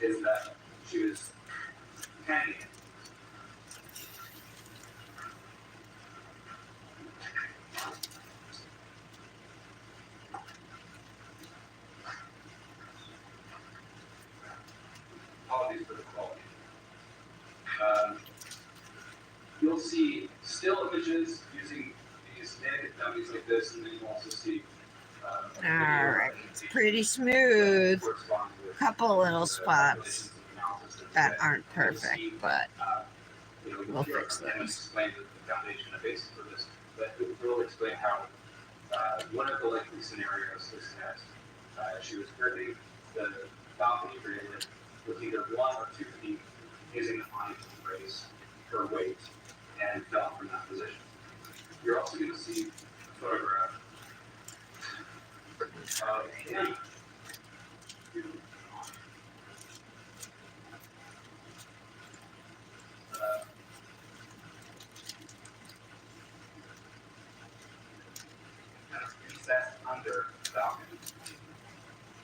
is that she was hanging. Apologies for the quality. You'll see still images using these negative dummies like this, and then you'll also see. All right, it's pretty smooth. Couple little spots that aren't perfect, but we'll fix those. Explain the foundation and basis for this, but it will explain how one of the likely scenarios is that she was gripping the balcony railing with either 1 or 2 feet, using the line to raise her weight and fell from that position. You're also going to see a photograph of him. Recessed under the balcony.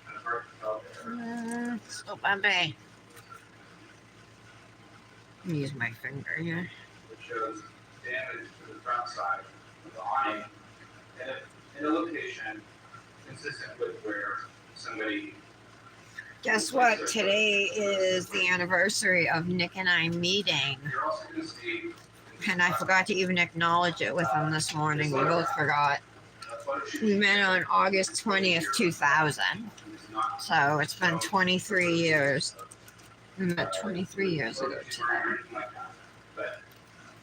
And the person fell there. So bumpy. Use my finger here. Which shows damage to the front side of the awning in a location consistent with where somebody. Guess what? Today is the anniversary of Nick and I meeting. You're also going to see. And I forgot to even acknowledge it with him this morning. We both forgot. We met on August 20th, 2000. So it's been 23 years. We met 23 years ago today. But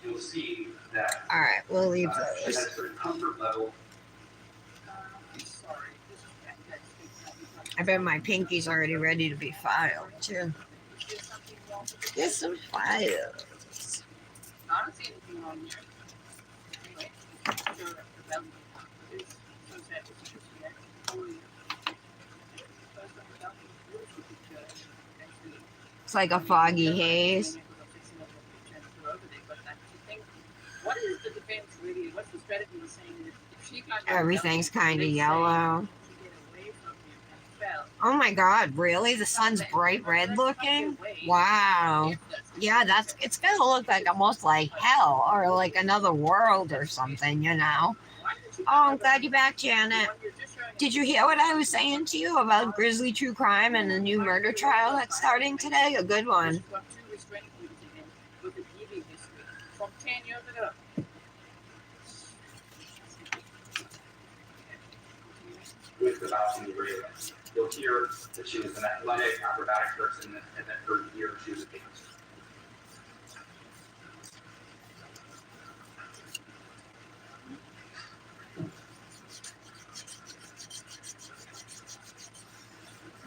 you'll see that. All right, we'll leave She has those. a certain comfort level. Sorry. I bet my pinky's already ready to be filed, too. Get some files. I don't see anything wrong here. Anyway, so the development is so sad it's just yet. It's like a foggy haze. What is the defense really? What's the strategy saying? If she got Everything's kind of yellow. she get away from him and fell, Oh my god, really? The sun's bright red looking? Wow. Yeah, it's gonna look like almost like hell or like another world or something, you know? Why did Oh, I'm glad you're back, Janet. Did you hear what I was saying to you about Grizzly True Crime and the new murder trial that's starting today? A good one. From 10 years ago. With the balcony radio. You'll hear that she was an athletic, acrobatic person, and that for a year she was a dancer.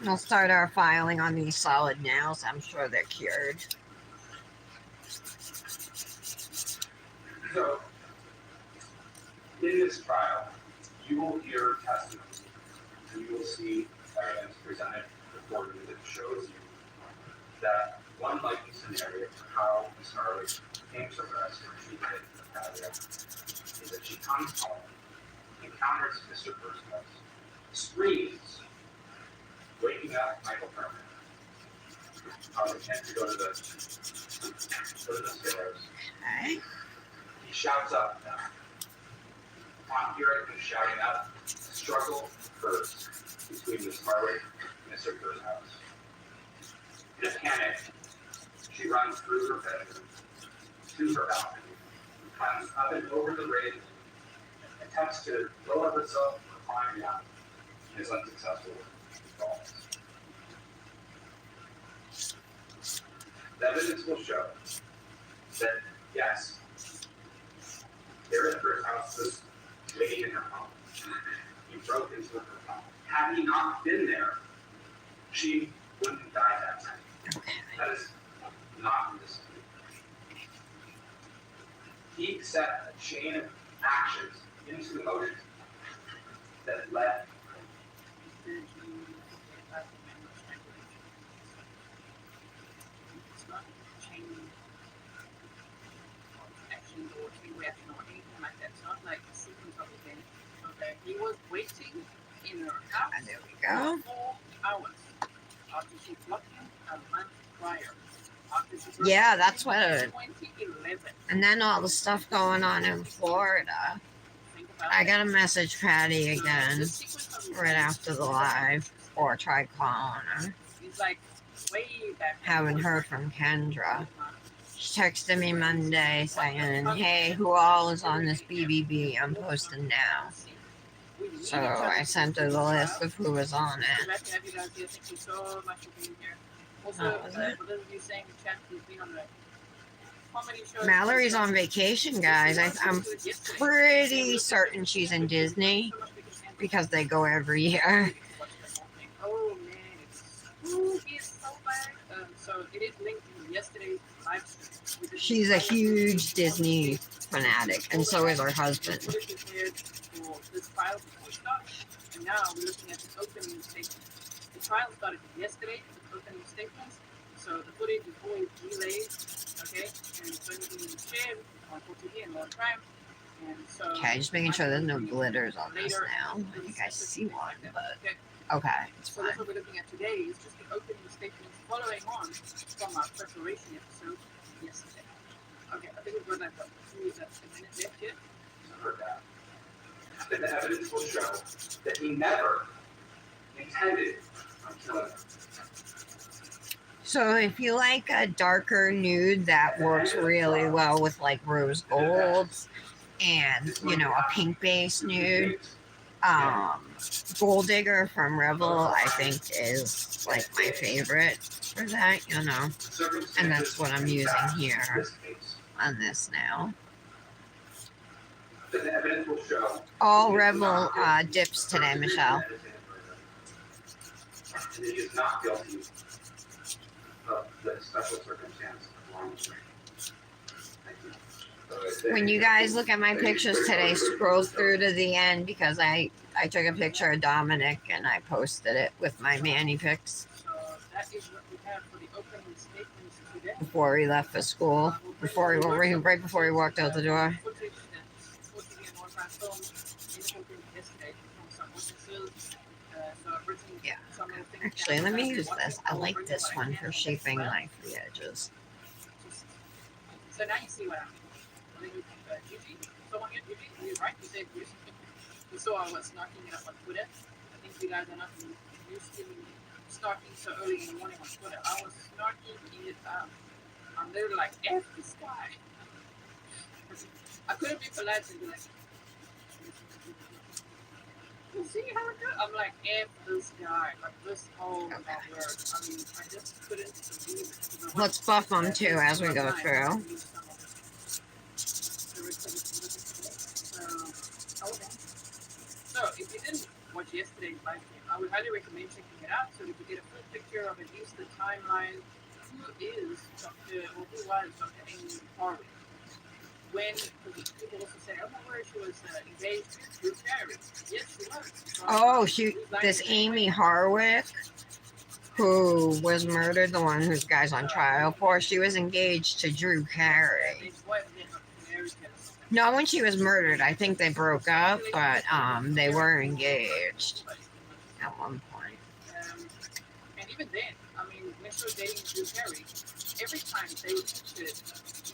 We'll start our filing on these solid nails. I'm sure they're cured. So, in this trial, you will hear testimony. You will see evidence presented before you that shows you that one likely scenario for how Miss Harley came to rest when she hit the patio is that she comes home, encounters Mr. Persons, screams, waking up Michael Herman. The chance to go to the stairs. Okay. He shouts up at them. Upon hearing him shouting out, a struggle occurs between Miss Harley and Mr. Kerr's house. In a panic, she runs through her bedroom to her balcony, climbs up and over the railing, attempts to lower herself or climb down, and is unsuccessful. She falls. The evidence will show that, yes, Derek Kerr's house was waiting in her home. He broke into her home. Had he not been there, she wouldn't have died that night. Okay. That is not in dispute. He set a chain of actions into motion that led. It's not chain action or chain reaction or anything like that. It's not like a sequence of events. Okay, he was waiting in her house And there we go. for 4 hours after she blocked him a month prior. After she broke Yeah, him that's in what. 2011. And then all the stuff going on in Florida. Think about I that. gotta message Patty So, again the sequence of right events after the live, or try calling her. is like way back. Haven't heard from Kendra. She texted me Monday saying, "Hey, who all is on this BBB? I'm posting now." So I sent her the list of who was on it. Glad to have you guys here. Thank you so much for being here. Also, Oh, was it? for those of you saying in the chat, who's been on the comedy show. Mallory's on vacation, guys. I'm pretty certain she's in Disney because they go every year. Oh man, it's so bad. So it is linked in yesterday's live stream. She's a huge Disney fanatic, and so is her husband. We just prepared for this trial before it starts, and now we're looking at the opening statement. The trial started yesterday with opening statements, so the footage is always relayed, okay, and it's going to be shared on TV and on Prime. And so Okay, just making sure there's no glitters on this now. I think I see one, but okay. okay, it's So fine. that's what we're looking at today, is just the opening statements following on from our preparation episode yesterday. Okay, I think we've got like a minute left here. Heard that. Then the evidence will show that he never intended on killing her. So if you like a darker nude that works really well with like rose golds and a pink base nude, Gold Digger from Rebel I think is like my favorite for that, and that's what I'm using here This case. on this now. Then the evidence will show. All Rebel dips today, Michelle. And he is not guilty of the special circumstance of wrongdoing. Thank you. When you guys look at my pictures today, scroll through to the end because I took a picture of Dominic and I posted it with my Manny pics So that is what we have for the opening statements today. before he left for school, right before he walked out the door. Footage that's supposed to be in one-time film is opened yesterday from some witnesses. So I've written Yeah. some of the things Actually, down let me that use what this. I people like bring this what I one can for and shaping well. like the edges. So now you see what I mean. Gigi, someone here, Gigi, you right? You said yes. saw I was snarking it up on Twitter. I think you guys are not used to me snarking so early in the morning on Twitter. I was snarking it up. I'm literally like, F this guy. I couldn't be polite and be like, you see how it goes? I'm like, F this guy. Like, this whole word. I mean, I just couldn't believe it. Let's buff them too as we go through. So, if you didn't watch yesterday's live stream, I would highly recommend checking it out so that you get a full picture of at least the timeline. Who is Dr. or who was Dr. Amy Harvey? When people also say, oh, where she was engaged to Drew Carey. Yes, she was. Oh, this Amy Harwick, who was murdered, the one whose guy's on trial for, she was engaged to Drew Carey. Not when she was murdered. I think they broke up, but they were engaged at one point. And even then, I mean, when she was dating Drew Carey, every time they would picture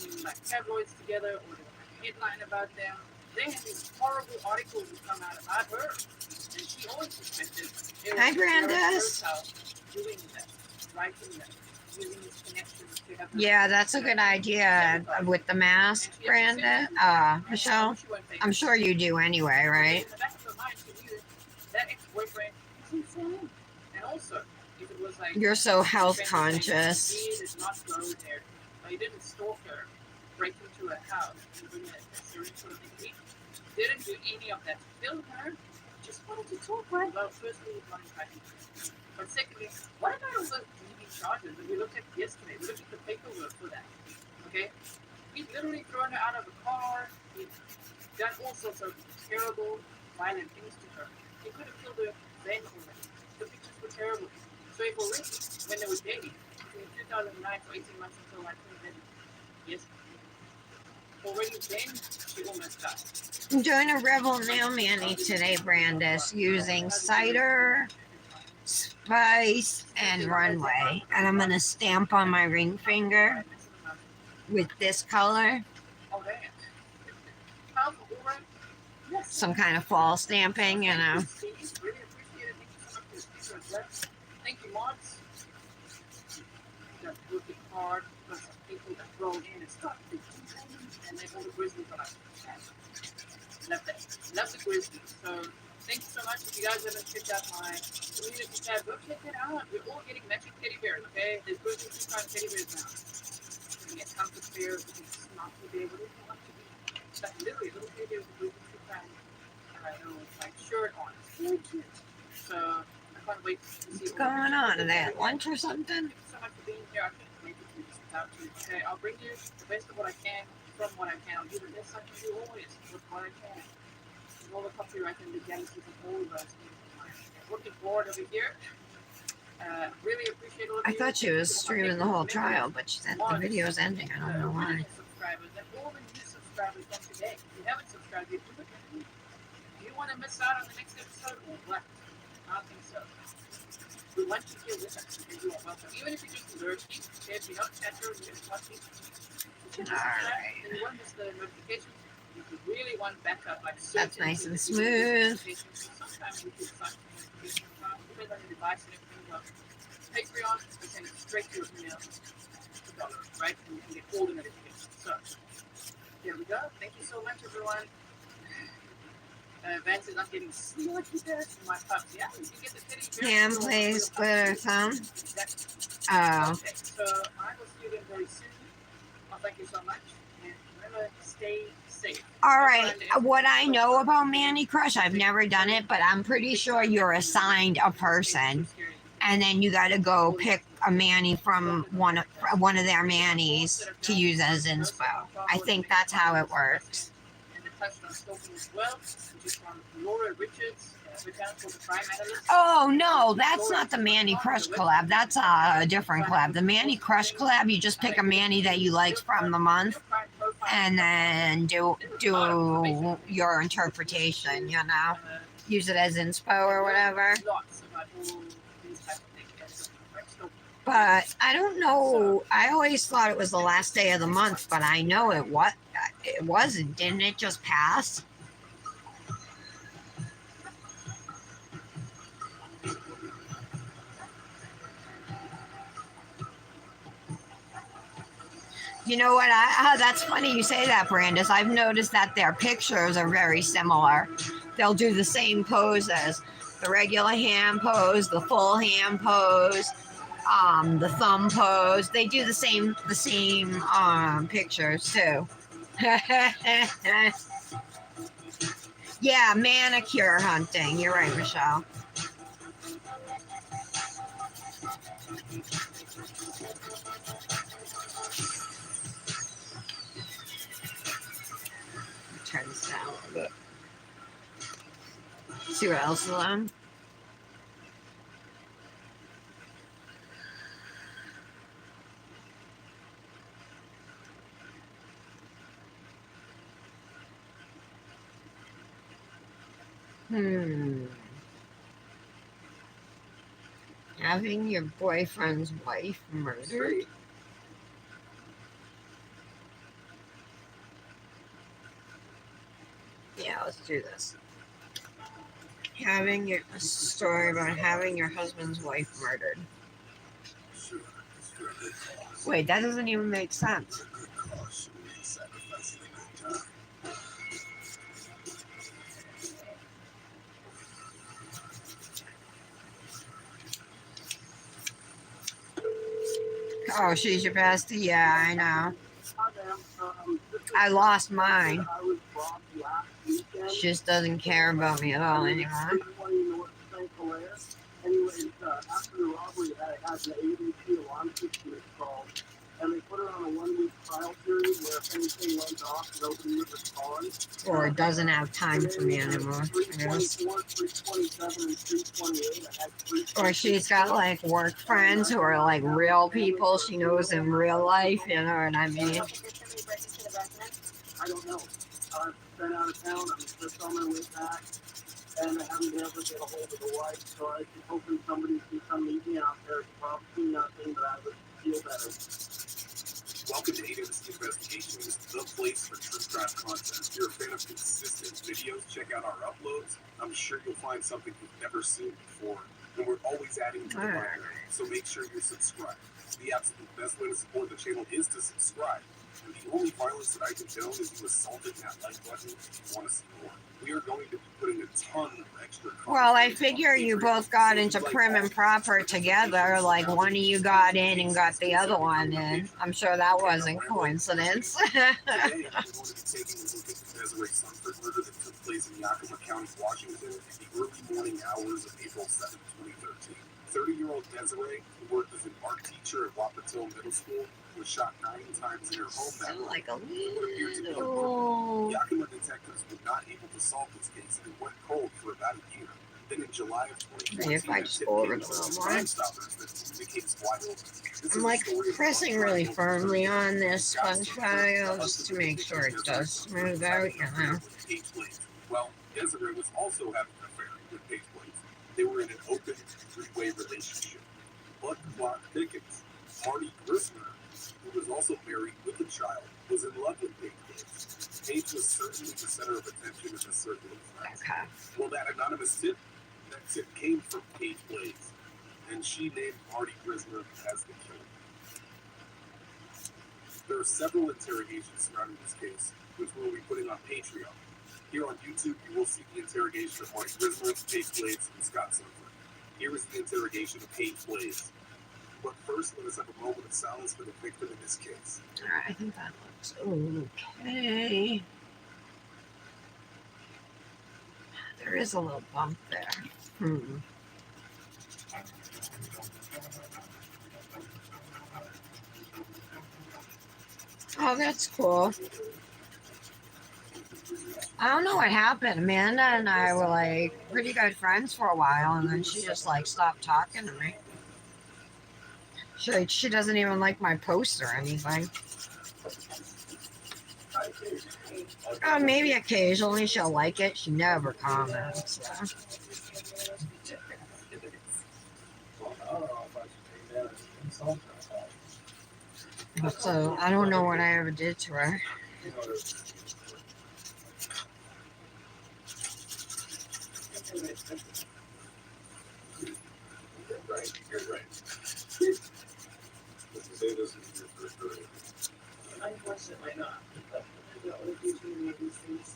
in like tabloids together or there was a headline about them, they had these horrible articles that come out about her. And she always suspected it was Hi, Brandis. doing that, writing that, using his connections to have Yeah, that's a good idea with the mask, Brandon. Michelle, I'm sure you do anyway, right? In the back of her mind, she knew that ex-boyfriend is insane. And also, if it was like You're so health conscious. he did not go there, he didn't stalk her, break into her house, and bring a syringe for the thing. He didn't do any of that to film her. Just wanted to talk, right? Well, firstly, he wanted to. But secondly, what about all the DV charges that we looked at yesterday? We looked at the paperwork for that. Okay? He'd literally thrown her out of the car. He'd done all sorts of terrible, violent things to her. He could have killed her then already. The pictures were terrible. So if already, when they were dating, between 2009 for 18 months until like 2020, yes, already then she almost died. I'm doing a Rebel Nail Mani today, Brandis, using cider, spice, and runway. And I'm going to stamp on my ring finger with this color, Oh, damn. How's the aura? Yes. some kind of fall stamping, you know. Really appreciate it. Thank you so much for the speaker as well. Thank you, mods. That's working hard because some people that roll in and start and then all the Grizzlies are like, love that. Love the Grizzlies. So thank you so much. If you guys haven't checked out my community tab, go check it out. We're all getting matching teddy bears, okay? There's Grizzly 2 kind teddy bears now. You can get comfort bears, you can snarky bear, whatever you want to be. Like literally a little teddy bear with Grizzly 2 kind like shirt on. It's very cute. So I can't wait to see What's going on? Are they at lunch or something? Thank you so much for being here. I can't wait to do this without you. Okay, I'll bring you the best of what I can from what I can. I'll do the best I can do always with what I can. And all the copyright and legalities of all of those things. Looking forward over here. Really appreciate all of I you. thought she was streaming the whole trial, but she said the video's ending. I don't know why. Subscribers and all the new subscribers from today. If you haven't subscribed yet, do it. Do you want to miss out on the next episode or what? I don't think so. We want you here with us, and you are welcome. Even if you're just lurking, if you're not chattering, you're just watching, you want miss the notifications. If you really want backup, like That's nice and smooth. sometimes we do such notifications, depends on your device and everything. Well, Patreon, we send it straight to your email, right? And you can get all the notifications. So, there we go. Thank you so much, everyone. Vance is not getting sneaky there in my pup. Yeah, you get the teddy bear. Pam plays glitter thumb. Exactly. Oh, Okay, so I will see you again very soon. Well, thank you so much. And remember, stay safe. all right. What I know about Manny Crush, I've never done it, but I'm pretty sure you're assigned a person, and then you got to go pick a Manny from one of their Mannies to use as inspo. I think that's how it works. And the touched on stalking as well, which is from Laura Richards, for the crime analyst. Oh no, that's not the Manny Crush collab. That's a different collab. The Manny Crush collab, you just pick a Manny that you like from the month, and then do your interpretation. You know, use it as inspo or whatever. Lots about all these type of things. Like stalking. But I don't know. I always thought it was the last day of the month, but I know it wasn't. Didn't it just pass? You know what? That's funny you say that, Brandis. I've noticed that their pictures are very similar. They'll do the same poses, the regular hand pose, the full hand pose, the thumb pose. They do the same pictures too. Yeah, manicure hunting. You're right, Michelle. Turn this down a little bit. See what else is on. Having your boyfriend's wife murdered? Yeah, let's do this. A story about having your husband's wife murdered. Wait, that doesn't even make sense. Oh, she's your bestie? Yeah, I know. I lost mine. She just doesn't care about me at all anymore. Anyways, after the robbery, I had the ABC alarm system installed, and they put it on a 1-week trial period where if anything went off, nobody would respond. Or it doesn't have time for me anymore. I guess. 324, 327, and 328. I had 328. Or she's got like work friends who are like real people she knows in real life, you know what I mean? I don't know. I've been out of town. I'm just on my way back, and I haven't been able to get a hold of the wife. So I was hoping somebody can come meet me out there. It's probably nothing, but I would feel better. Welcome to AWS Investigations, the place for true crime content. If you're a fan of consistent videos, check out our uploads. I'm sure you'll find something you've never seen before. And we're always adding to the library, so make sure you're subscribed. The absolute best way to support the channel is to subscribe. And the only violence that I condone is you assaulting that like button if you want to see more. We are going to be putting a ton of extra content. Well, I figure you both got into prim and proper together. Like one of you got in and got the other one in. I'm sure that wasn't coincidence. Today, I'm going to be taking a look at the Desiree Sunford murder that took place in Yakima County, Washington, in the early morning hours of April 7, 2013. 30-year-old Desiree, who worked as an art teacher at Wapato Middle School, was shot 9 times in her home that So night. like a little. little. Yakima detectives were not able to solve this case and went cold for about a year. Then in July of 2014, If I just go over it a little more. Crime Stoppers that indicates wild. This I'm is like a story of pressing one really crime firmly on this Scott's sponge file just to make sure it does smooth out, you know. Paige Blades. Well, Desiree was also having an affair with Paige Blades. They were in an open three-way relationship. But the plot thickens. Marty Grisner, who was also married with a child, was in love with Paige Blades. Paige was certainly the center of attention in the circle of friends. Okay. Well, that anonymous tip, that tip came from Paige Blades, and she named Marty Grisner as the killer. There are several interrogations surrounding this case, which we will be putting on Patreon. Here on YouTube, you will see the interrogation of Marty Grisner, Paige Blades, and Scott Silver. Here is the interrogation of Paige Blades. But first, let us have a moment of silence for the victim in this case. Alright, I think that looks okay. There is a little bump there. Oh, that's cool. I don't know what happened. Amanda and I were like pretty good friends for a while, and then she just like stopped talking to me. She doesn't even like my post or anything. Maybe occasionally she'll like it. She never comments. So I don't know what I ever did to her. You're right. Say this is your first rodeo. Unfortunately not. But I don't want to do too many of these things.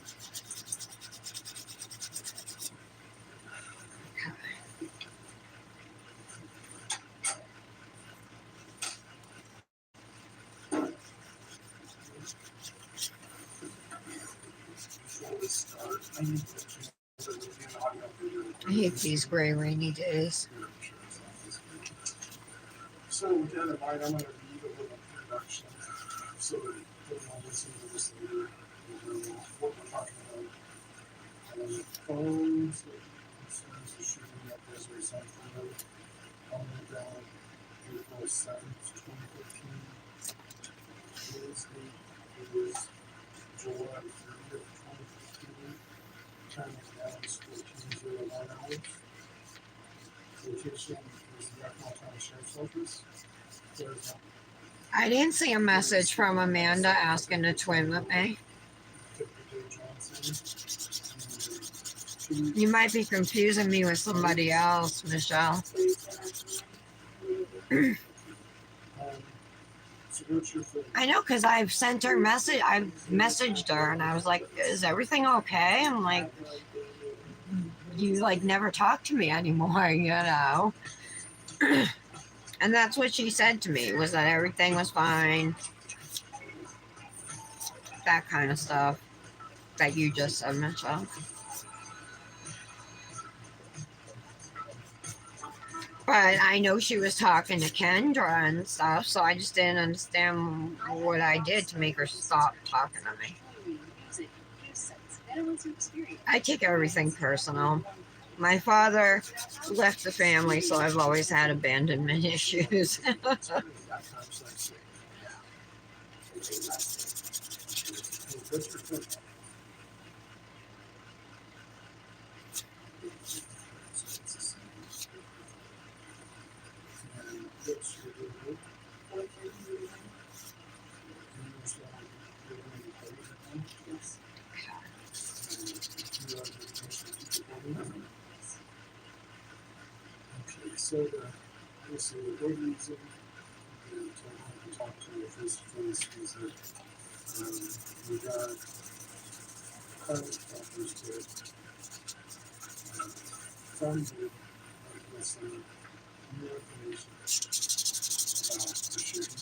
Before we start, I need to change the movie and audio video. I hate these gray rainy days. So with that in mind, I'm going to read a little introduction so that everyone listening to this later will know what we're talking about. Phones concerns the shooting at Desiree Central on the down April 7th, 2015. Today's date is July 30th, 2015. Time is now is 14:01 hours. Location is the Yakima County Sheriff's Office. There's I didn't see a message from Amanda asking to twin with me. Deputy Johnson. And You might be confusing me with somebody else, Michelle. So you said so what's your favorite? I know, because I've sent her message. I've messaged her, and I was like, "Is everything okay?" I'm like, "You like never talk to me anymore, you know." And that's what she said to me, was that everything was fine. That kind of stuff that you just said, Michelle. But I know she was talking to Kendra and stuff, so I just didn't understand what I did to make her stop talking to me. music, sense, balance, and experience. I take everything personal. My father left the family, so I've always had abandonment issues. What's your favorite? And what's your favorite? Yes. Okay, so this is the big reason that I wanted to talk to you face to face is that we got current offers to fund you with some new information about the shooting.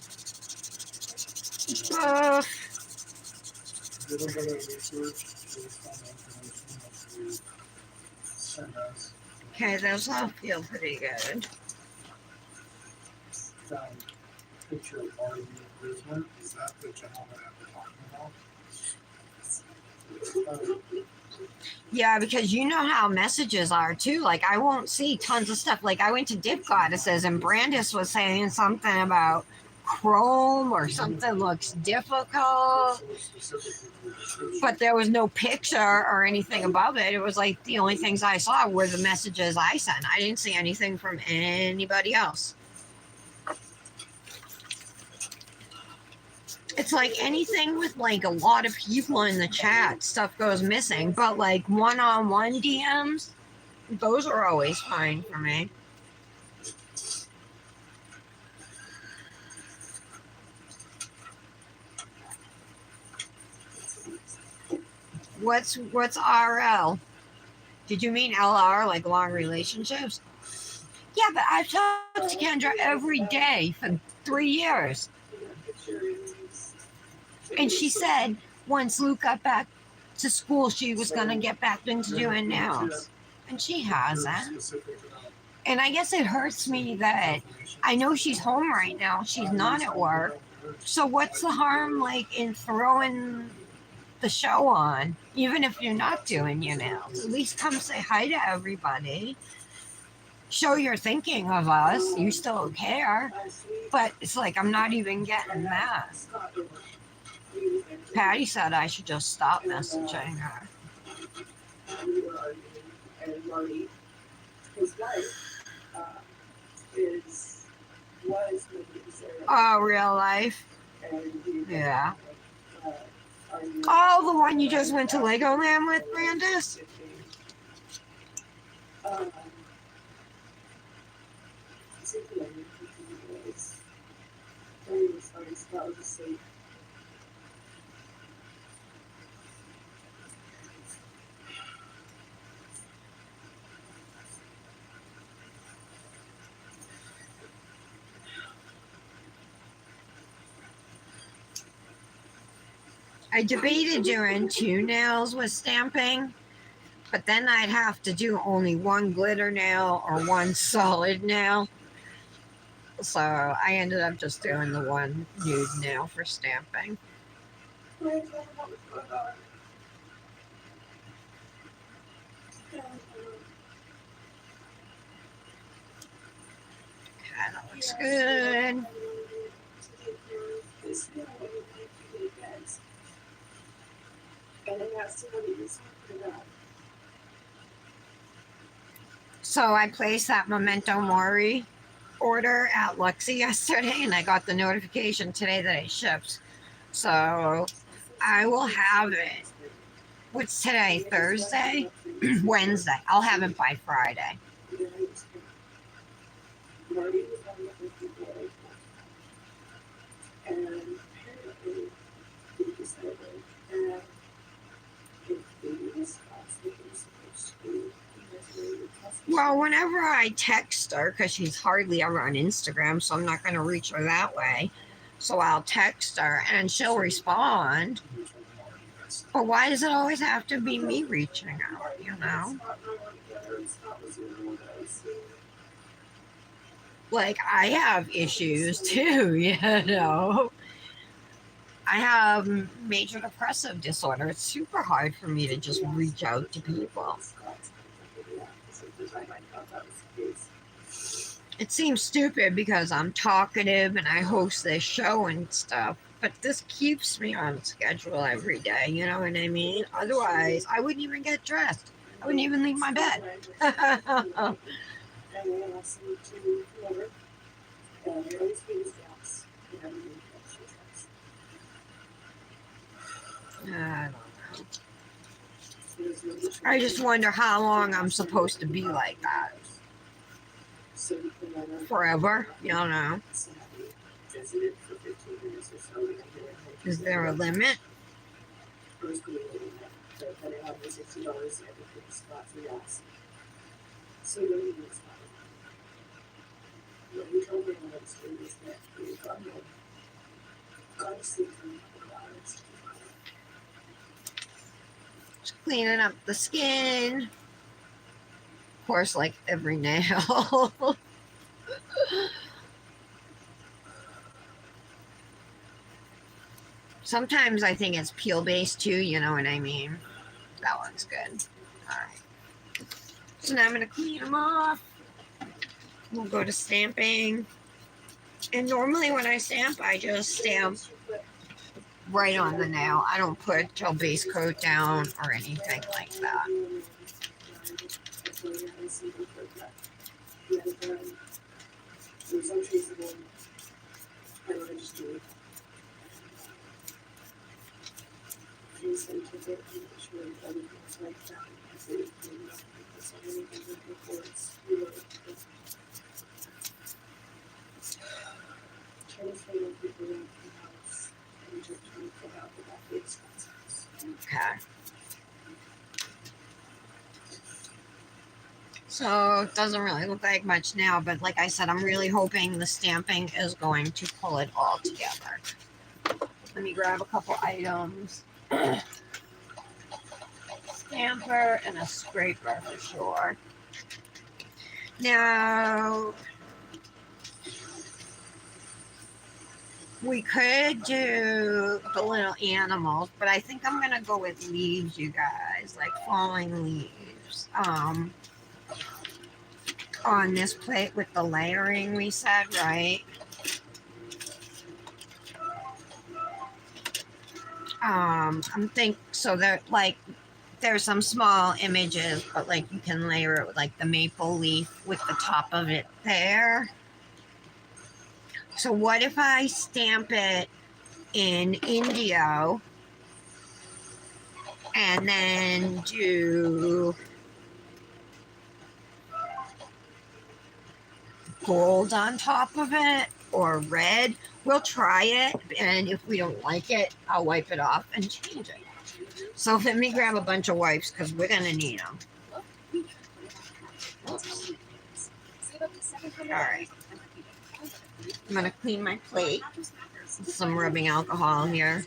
A little bit of research based on the information that you sent us. Okay, those all feel pretty good. Found a picture of R.U. Grisman. Is that the gentleman that we're talking about? Yeah, because you know how messages are too. Like, I won't see tons of stuff. Like, I went to Dip Goddesses and Brandis was saying something about Chrome or something looks difficult, but there was no picture or anything above it. It was like the only things I saw were the messages I sent. I didn't see anything from anybody else. It's like anything with like a lot of people in the chat, stuff goes missing. But like one-on-one DMs, those are always fine for me. What's RL? Did you mean LR, like long relationships? Yeah, but I've talked to Kendra every day for 3 years. And she said once Luke got back to school, she was going to get back into doing nails. And she hasn't. And I guess it hurts me that I know she's home right now. She's not at work. So what's the harm, like, in throwing the show on, even if you're not doing your nails? At least come say hi to everybody. Show you're thinking of us. You still care. But it's like, I'm not even getting that. Patty said I should just stop messaging her. And Marty, his wife, was Oh, real life? and Yeah. Oh, the one you just went to Legoland with, Brandis? I debated doing 2 nails with stamping, but then I'd have to do only one glitter nail or one solid nail. So I ended up just doing the one nude nail for stamping. What was going on? Okay, that looks good. This now when you make you guys. And I asked somebody to put it up. So I placed that Memento Mori order at Luxie yesterday, and I got the notification today that it ships. So I will have it. What's today? Thursday? Wednesday. I'll have it by Friday. Marty was on the board. And apparently he decided that if the US spots that he was supposed to do, he has really custom. Well, whenever I text her, because she's hardly ever on Instagram, so I'm not going to reach her that way. So I'll text her and she'll respond. But why does it always have to be me reaching out, you know? Like, I have issues too, you know? I have major depressive disorder. It's super hard for me to just reach out to people. It seems stupid because I'm talkative and I host this show and stuff, but this keeps me on schedule every day, you know what I mean? Otherwise, I wouldn't even get dressed. I wouldn't even leave my bed. I don't know. I just wonder how long I'm supposed to be like that. Forever? You don't know. Is there a limit? Just cleaning up the skin. Of course, like every nail. Sometimes I think it's peel based too, you know what I mean? That one's good. Alright. So now I'm going to clean them off. We'll go to stamping. And normally when I stamp, I just stamp right on the nail. I don't put gel base coat down or anything like that. Okay. So it doesn't really look like much now, but like I said, I'm really hoping the stamping is going to pull it all together. Let me grab a couple items. Stamper and a scraper for sure. Now, we could do the little animals, but I think I'm gonna go with leaves, you guys, like falling leaves. On this plate with the layering we said, right? I'm think so that like there's some small images, but like you can layer it with like the maple leaf with the top of it there. So what if I stamp it in Indio and then do gold on top of it or red? We'll try it, and if we don't like it, I'll wipe it off and change it. So let me grab a bunch of wipes because we're gonna need them. All right. I'm gonna clean my plate with some rubbing alcohol here.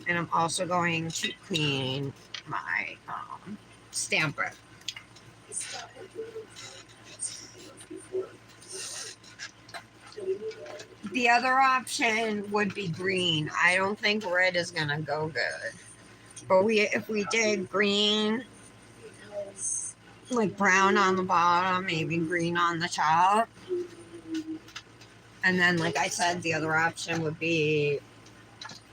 And I'm also going to clean my stamper. Scott had given him 5 months before. So we knew that. The other option would be green. I don't think red is gonna go good. But if we did green, Because like brown on the bottom, maybe green on the top, and then like I said, the other option would be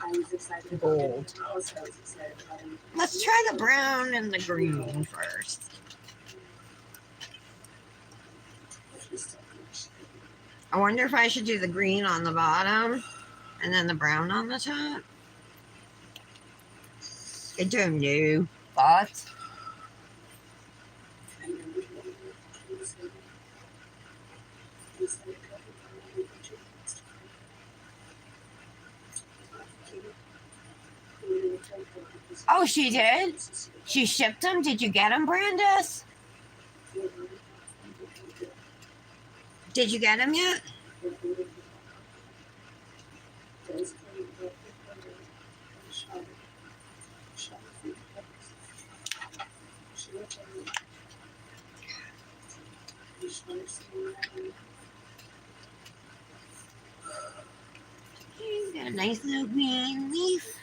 I was excited about gold. it. Also, I was excited about it. Let's try the brown and the green first. I wonder if I should do the green on the bottom and then the brown on the top. I don't know. Thoughts? I know we had it was like- it was like a couple of times we were just- Oh, she did? She shipped them? Did you get them, Brandis? Did you get them yet? He's got a nice little green leaf.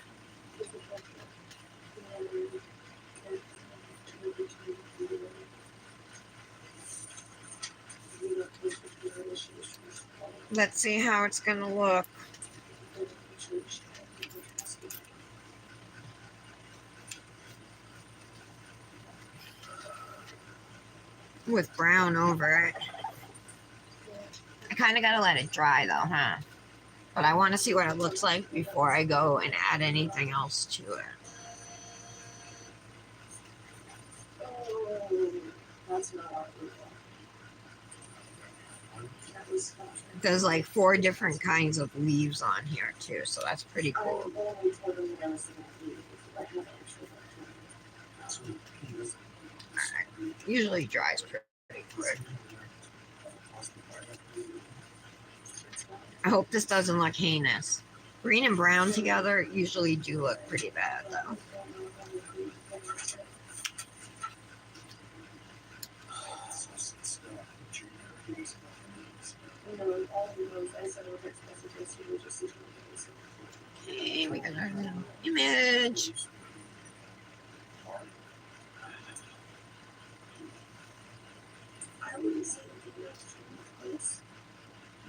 Let's see how it's gonna look with brown over it. I kind of gotta let it dry though, huh? But I want to see what it looks like before I go and add anything else to it. That's not our fault. That was There's like 4 different kinds of leaves on here too, so that's pretty I cool. only told them that I was gonna leave if I had extra time. Usually dries pretty quick. I hope this doesn't look heinous. Green and brown together usually do look pretty bad though. You know, all he knows, I sent him a text message, he was just sleeping with me. Okay, we got our little image. I wouldn't say anything else to this.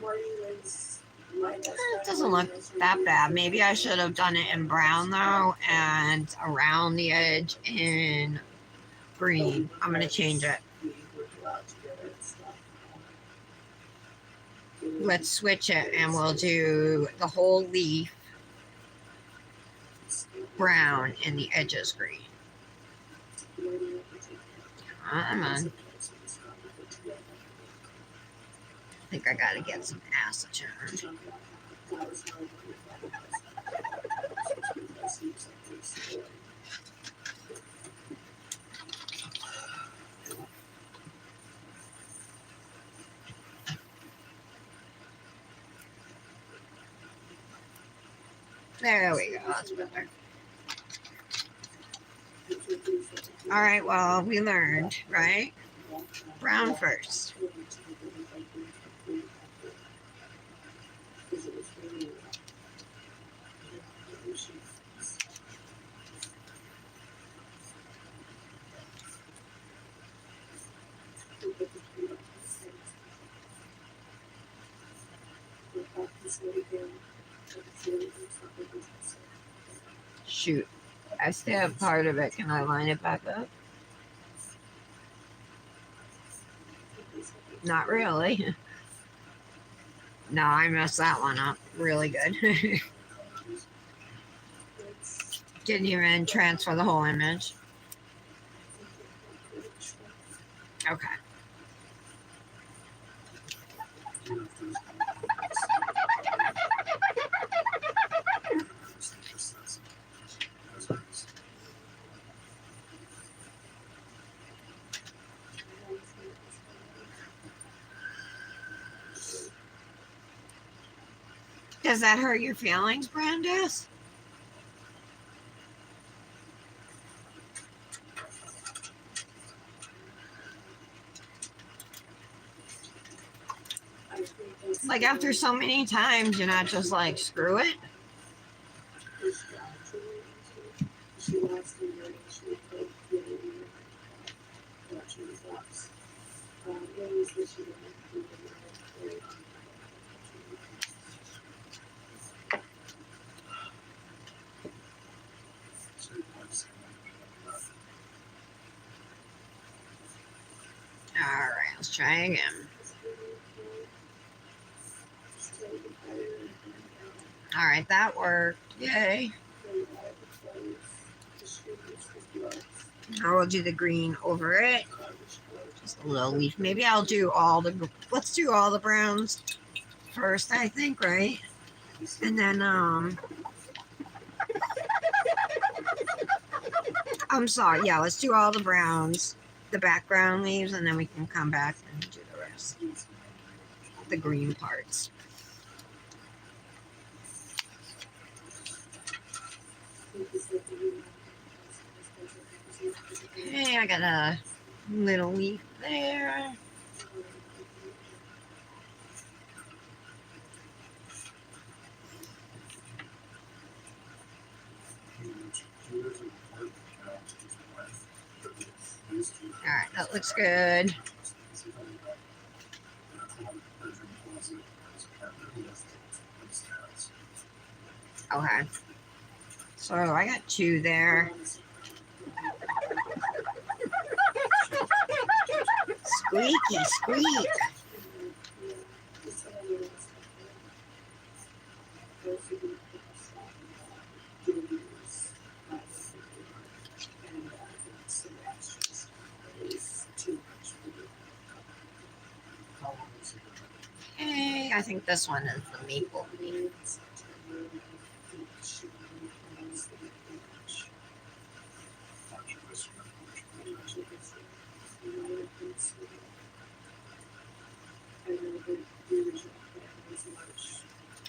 Marty was my best friend. It doesn't look that bad. Maybe I should have done it in brown though, and around the edge in green. I'm gonna change it. We would go out together and stuff. Let's switch it and we'll do the whole leaf brown and the edges green. Come on. I think I gotta get some acetone. There we go. That's better. All right. Well, we learned, right? Brown first. Shoot. I still have part of it. Can I line it back up? Not really. No, I messed that one up really good. Didn't even transfer the whole image. Okay. Does that hurt your feelings, Brandis? Like after so many times, you're not just like, screw it. She wants to learn. She would take the production blocks. Areas that she would have to do in All right, let's try again. All right, that worked. Yay. I will do the green over it. Just a little leaf. Maybe I'll do all the, let's do all the browns first, I think, right? And then, I'm sorry. Yeah, let's do all the browns, the background leaves, and then we can come back and do the rest. The green parts. Okay, I got a little leaf there. All right, that looks good. Okay. So I got 2 there. Squeaky squeak. Okay, I think this one is the maple leaf.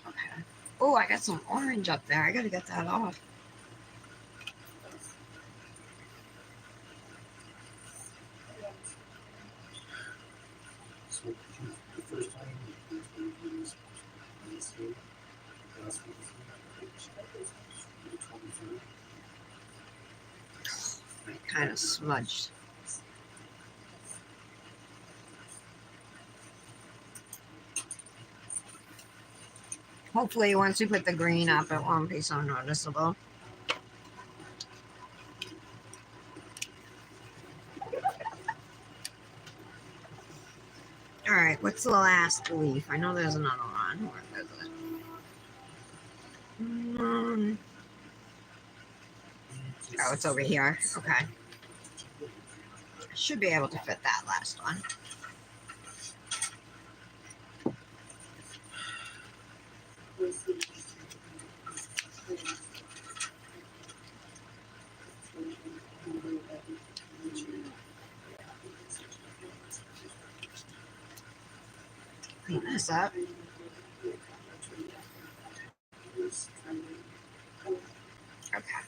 Okay. Oh, I got some orange up there. I gotta get that off. Kind of smudged. Hopefully once we put the green up, it won't be so noticeable. All right, what's the last leaf? I know there's another one. Where is it? Oh, it's over here. Okay. Should be able to fit that last one. Clean this up. Okay.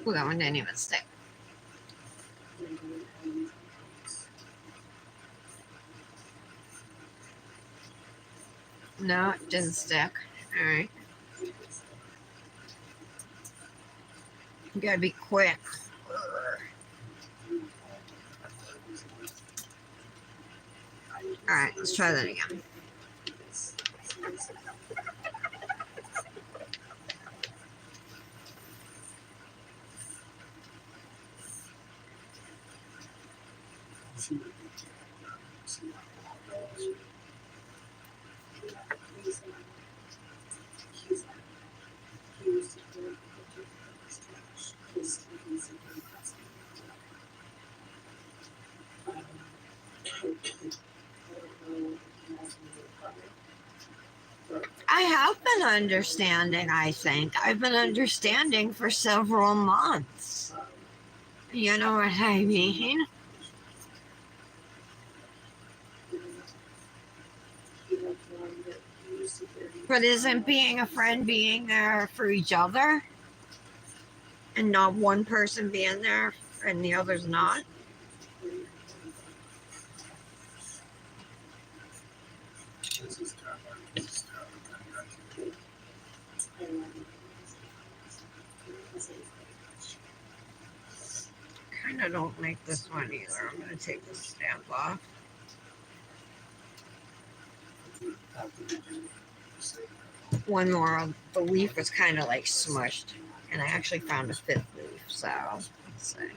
Ooh, that one didn't even stick. No, it didn't stick. All right. You gotta be quick. All right, let's try that again. I have been understanding, I think. I've been understanding for several months. You know what I mean? one that used to carry. But isn't being a friend being there for each other? And not one person being there and the other's not? This is tough. This is tough. Kind of don't like this one either. I'm going to take the stamp off. One more, the leaf was kind of like smushed. And I actually found a fifth leaf, so let's see.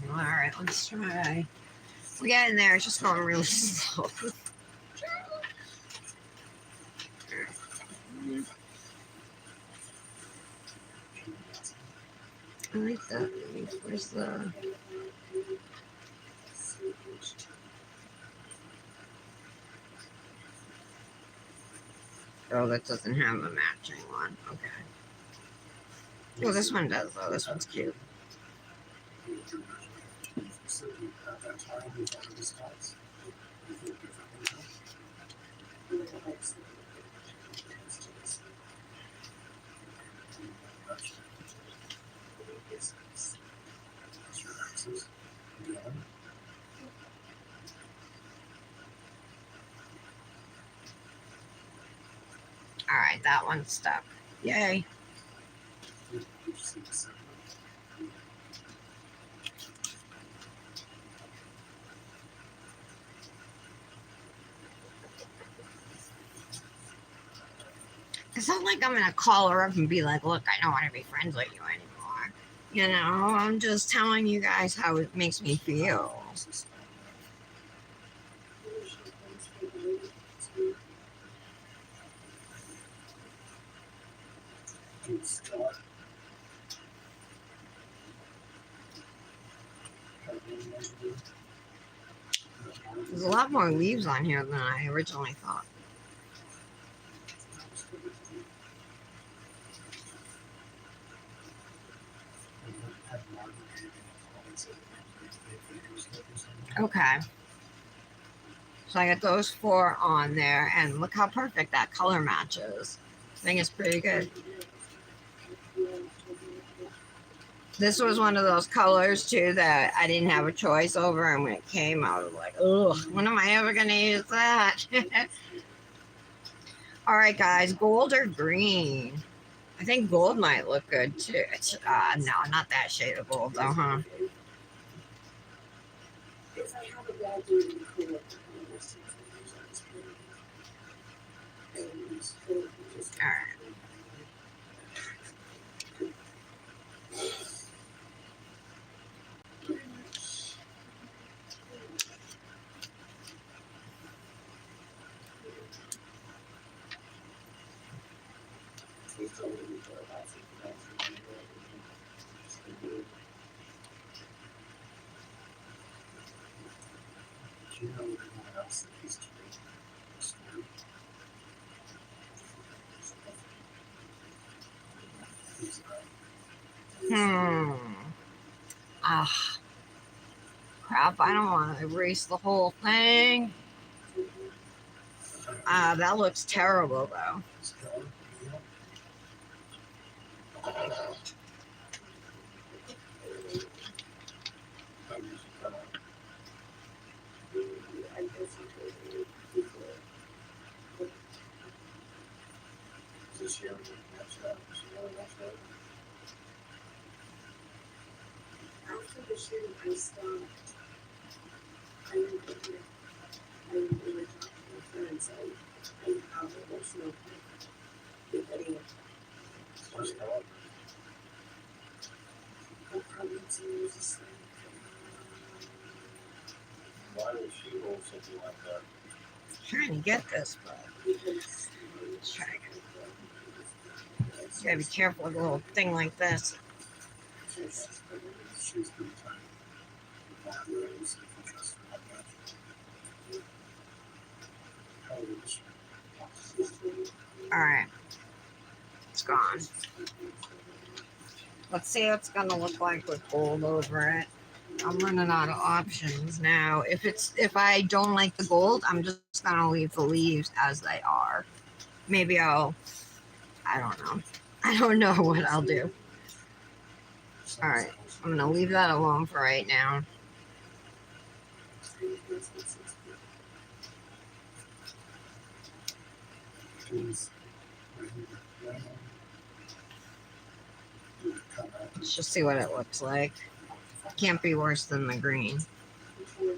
All right, let's try. We're getting there. It's just going really slow. I like that. Where's the? Oh, that doesn't have a matching one. Okay. Well, this one does though. This one's cute. All right, that one's stuck. Yay. It's not like I'm gonna call her up and be like, look, I don't want to be friends with you anymore. You know, I'm just telling you guys how it makes me feel. There's a lot more leaves on here than I originally thought. Okay. So I got those 4 on there, and look how perfect that color matches. I think it's pretty good. This was one of those colors too that I didn't have a choice over, and when it came I was like, ugh, when am I ever gonna use that? All right, guys, gold or green? I think gold might look good too. No, not that shade of gold though, huh? If I have a bad day, you cool up the conversation. All right. You know anyone else that he's Ah. Crap, I don't want to erase the whole thing. That looks terrible though. After the shooting, I stopped. I didn't go here. I didn't really talk to my friends. I have emotional getting I probably just like, Why would she hold something like that? Trying to get this, but because let's try again. You gotta be careful with a little thing like this. She's pretty tight. That rose, if you trust her like that. How old is she? Alright, it's gone. Let's see what it's gonna look like with gold over it. I'm running out of options now. If I don't like the gold, I'm just gonna leave the leaves as they are. Maybe I don't know. I don't know what I'll do. Alright, I'm gonna leave that alone for right now. Let's just see what it looks like. Can't be worse than the green. No,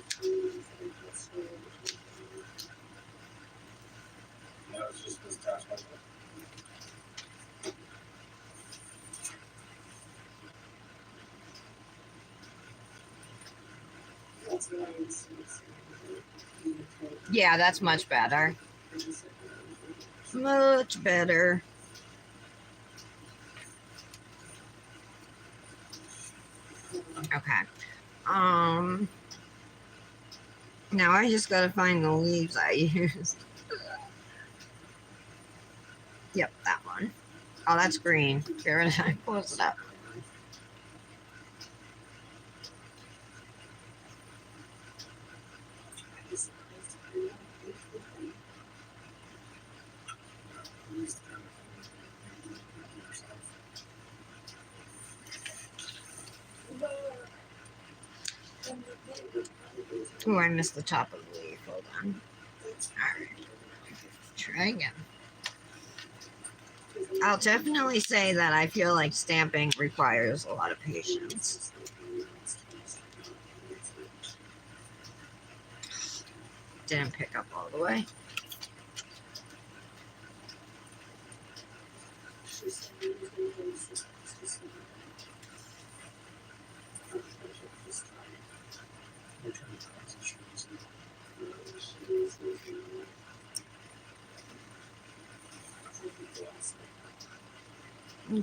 it's just this attached like that. Yeah, that's much better. Much better. Okay. Now I just gotta find the leaves I used. Yep, that one. Oh, that's green. Get rid of that. Close it up. Oh, I missed the top of the leaf. Hold on. Alright. Try again. I'll definitely say that I feel like stamping requires a lot of patience. Didn't pick up all the way.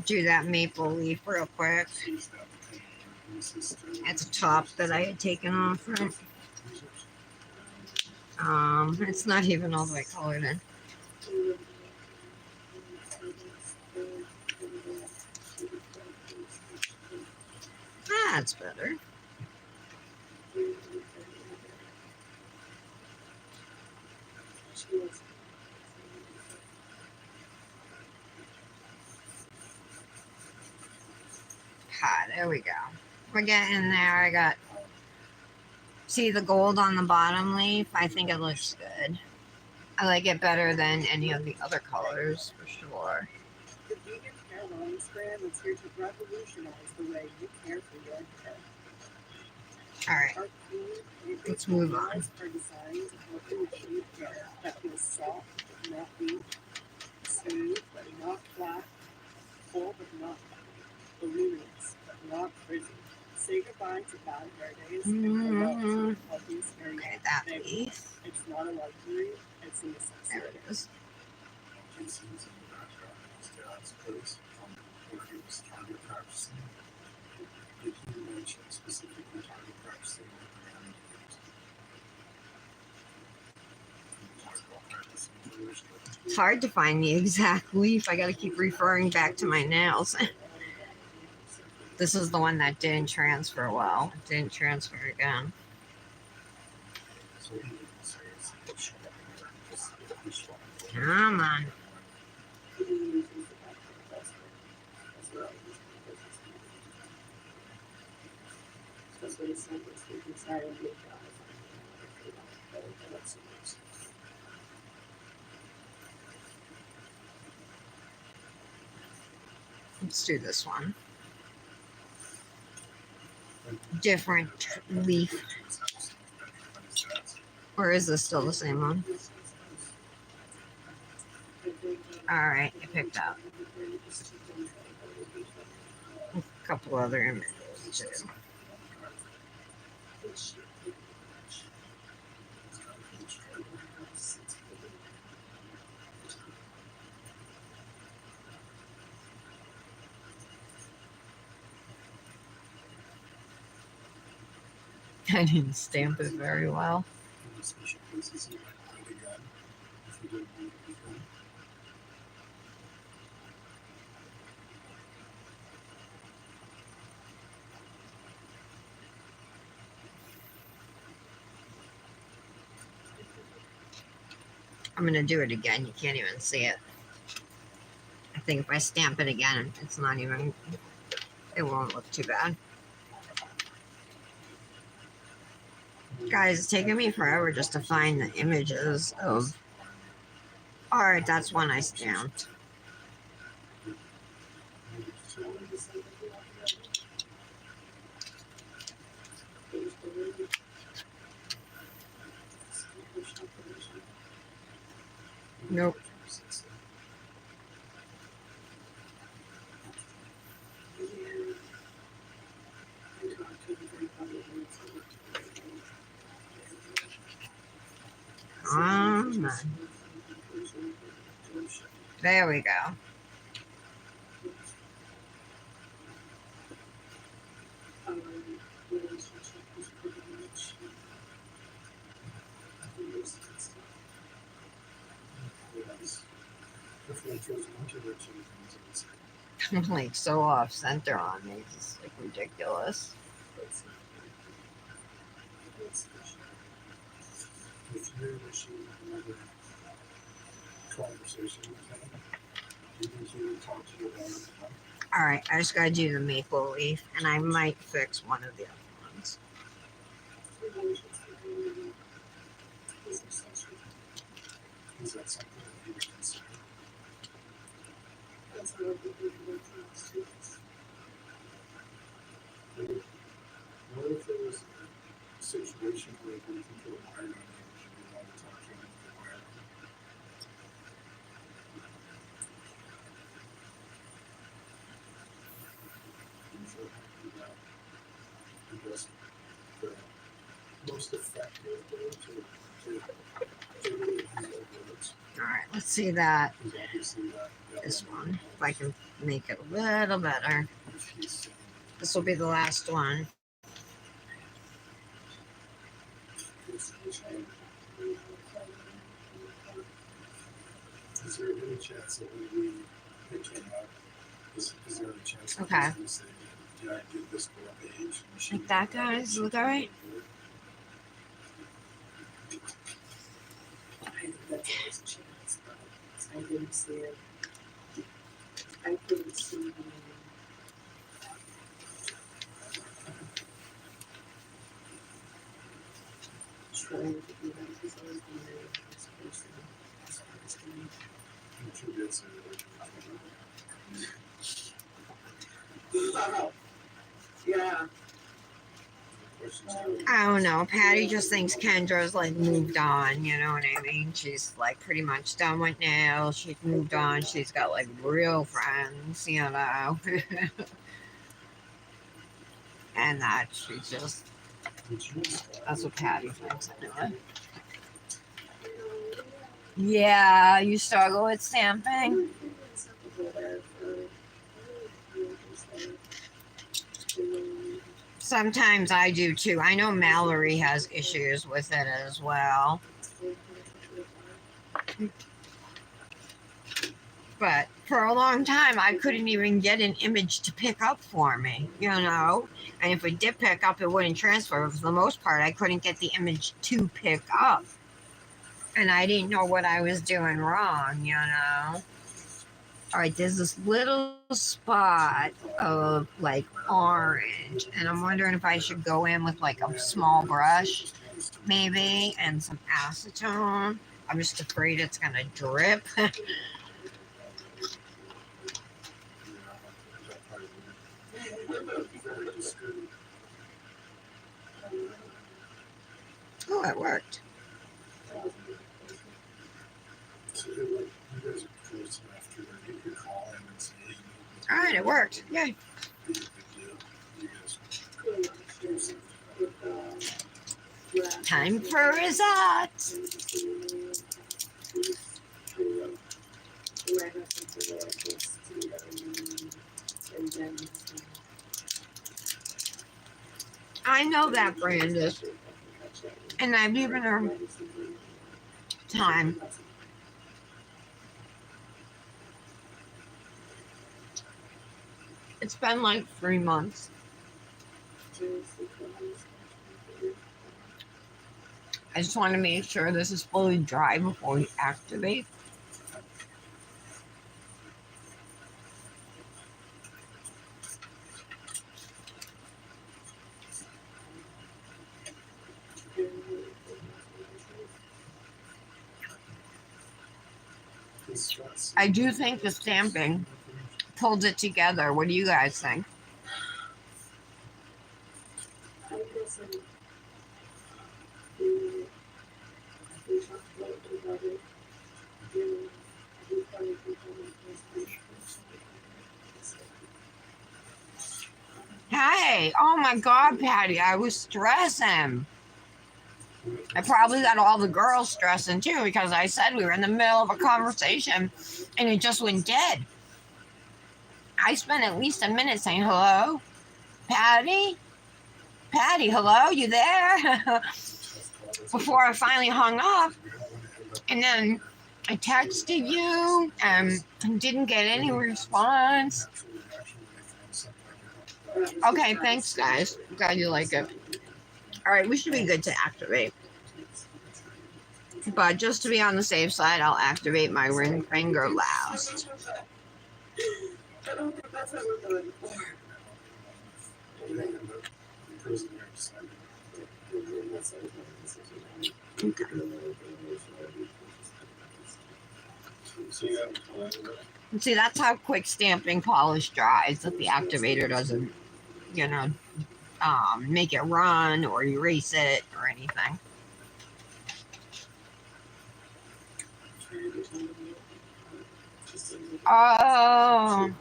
Do that maple leaf real quick. It's a top that I had taken off. Right? It's not even all the way colored in. That's better. Ah, there we go. We're getting there. I got. See the gold on the bottom leaf? I think it looks good. I like it better than any of the other colors, for sure. The vegan hair wellness brand that's here to revolutionize the way you care for your hair. Alright, Our clean, let's move on. are designed to help you achieve hair that feels soft, not weak, smooth, but not flat, full, but not voluminous, but not frizzy. Say goodbye to bad hair days and hello to the healthiest hair you Okay, can that make. leaf. It's not a luxury, it's a necessity. There it is. Jason's in the background at his dad's place where he was target practicing. Did he mention specifically target practicing with the man that he talked about practicing for years ago? It's hard to find the exact leaf. I gotta keep referring back to my nails. This is the one that didn't transfer well. It didn't transfer again. So he didn't say it's short hair, just he's short. Come on. That's what he said was he can start a new job. Let's do this one. Different leaf. Or is this still the same one? Alright, I picked up a couple other images too. I didn't stamp it very well. In the special cases, you might write again if you didn't want it before. I'm gonna do it again. You can't even see it. I think if I stamp it again, it's not even. It won't look too bad. Guys, it's taking me forever just to find the images of. Alright, that's one I stamped. Nope. Come on. There we go. I'm like so off center on these. It's like ridiculous. If you're wishing another conversation with him, you think he would talk to you about it? Alright, I just gotta do the maple leaf, and I might fix one of the other ones. Is that something that you would consider? What if there was a situation where you can put a wire on it and you want to talk to him with the wire? Because the most effective way to really use our words Alright, let's see that. is obviously that. This one. If I can make it a little better. If he's saying, This will be the last one. is there any chance that when we pick him up, is there any chance that Okay. he's going to say, yeah, I did this girl page? And she Like that, guys? Look alright? I think that's always a chance, but I didn't see it. I couldn't see the trying to do that because I was married to this person. That's what I was doing. I'm sure that's a Yeah. I don't know. Patty just thinks Kendra's like moved on. You know what I mean? She's like pretty much done with nails. She's moved on. She's got like real friends, you know. And that she just. That's what Patty thinks anyway. Yeah, you struggle with stamping? Sometimes I do too. I know Mallory has issues with it as well. But for a long time, I couldn't even get an image to pick up for me, you know? And if it did pick up, it wouldn't transfer. For the most part, I couldn't get the image to pick up. And I didn't know what I was doing wrong, you know? All right, there's this little spot of like orange, and I'm wondering if I should go in with like a small brush, maybe, and some acetone. I'm just afraid it's gonna drip. Oh, it worked. So you guys are close enough to where you could call him and say, hey, All right, it worked. Yay. be a big deal. You guys do something. Time for results. I know that Brandis, and I've given her time. It's been like 3 months. I just want to make sure this is fully dry before we activate. I do think the stamping pulls it together. What do you guys think? I guess we talked about it. We probably could Hey, oh my God, Patty, I was stressing. I probably got all the girls stressing too because I said we were in the middle of a conversation and it just went dead. I spent at least a minute saying, hello, Patty? Patty, hello, you there? Before I finally hung up. And then I texted you and didn't get any response. Okay, thanks, guys. Glad you like it. All right, we should be good to activate. But just to be on the safe side, I'll activate my ring finger last. I don't think that's what we're going for. See, that's how quick stamping polish dries, that the activator doesn't, make it run or erase it or anything. Oh,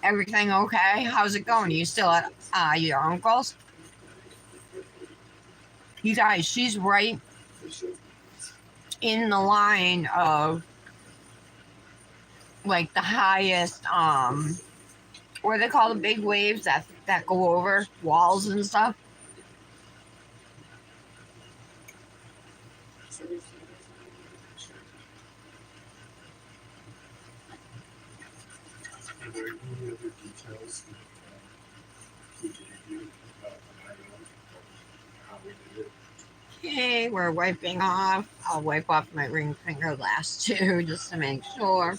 everything okay? How's it going? Are you still at your uncle's? You guys, she's right in the line of like the highest what do they call the big waves that go over walls and stuff? Okay, we're wiping off. I'll wipe off my ring finger last too, just to make sure.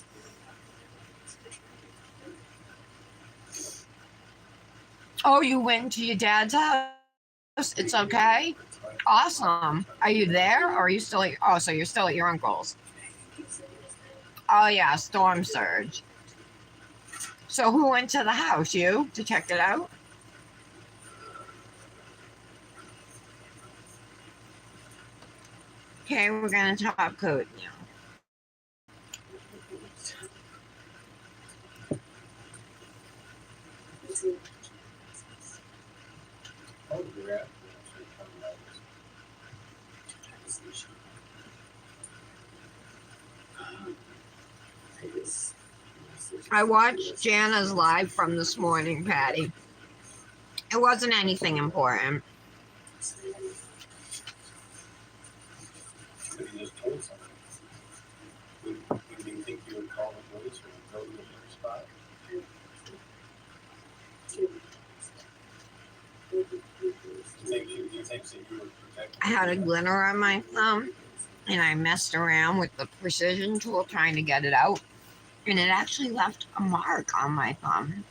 Oh, you went to your dad's house? It's okay? Awesome. Are you there or are you still at, so you're still at your uncle's? Oh yeah, storm surge. So who went to the house? You? To check it out? Okay, we're gonna top coat now. I watched Jana's live from this morning, Patty. It wasn't anything important. I had a glitter on my thumb and I messed around with the precision tool trying to get it out. And it actually left a mark on my thumb.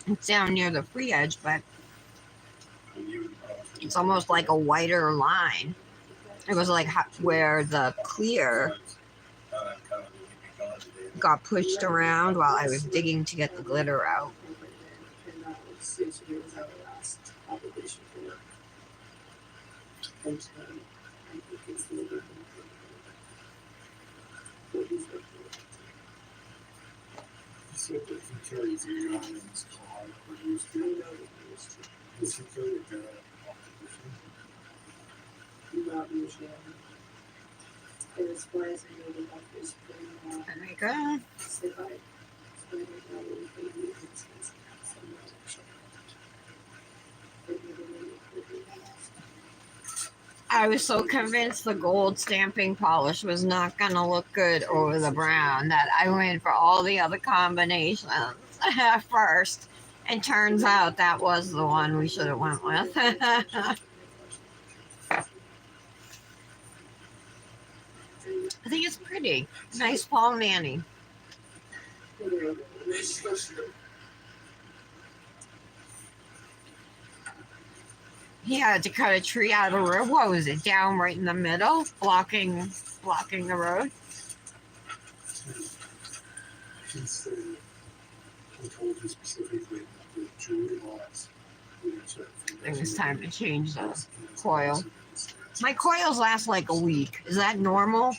It's down near the free edge, but it's almost like a whiter line. It was like where the clear got pushed around while I was digging to get the glitter out. There we go. I was so convinced the gold stamping polish was not gonna look good over the brown that I went for all the other combinations at first. And turns out that was the one we should have went with. I think it's pretty. Nice Paul Manny. He had to cut a tree out of the road. What was it? Down right in the middle, blocking the road. Since he told you specifically that jewelry laws. I think it's time to change the coil. My coils last like a week. Is that normal?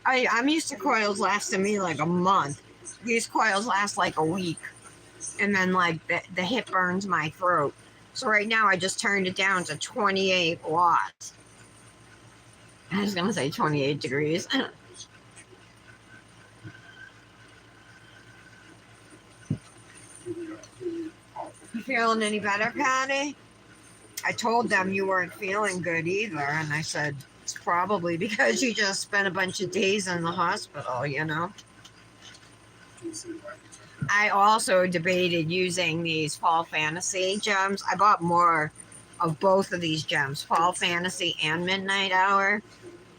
I'm used to coils lasting me like a month. These coils last like a week. And then like the hip burns my throat. So right now I just turned it down to 28 watts. I was gonna say 28 degrees. You feeling any better, Patty? I told them you weren't feeling good either, and I said it's probably because you just spent a bunch of days in the hospital, you know. I also debated using these Fall Fantasy gems. I bought more of both of these gems, Fall Fantasy and Midnight Hour,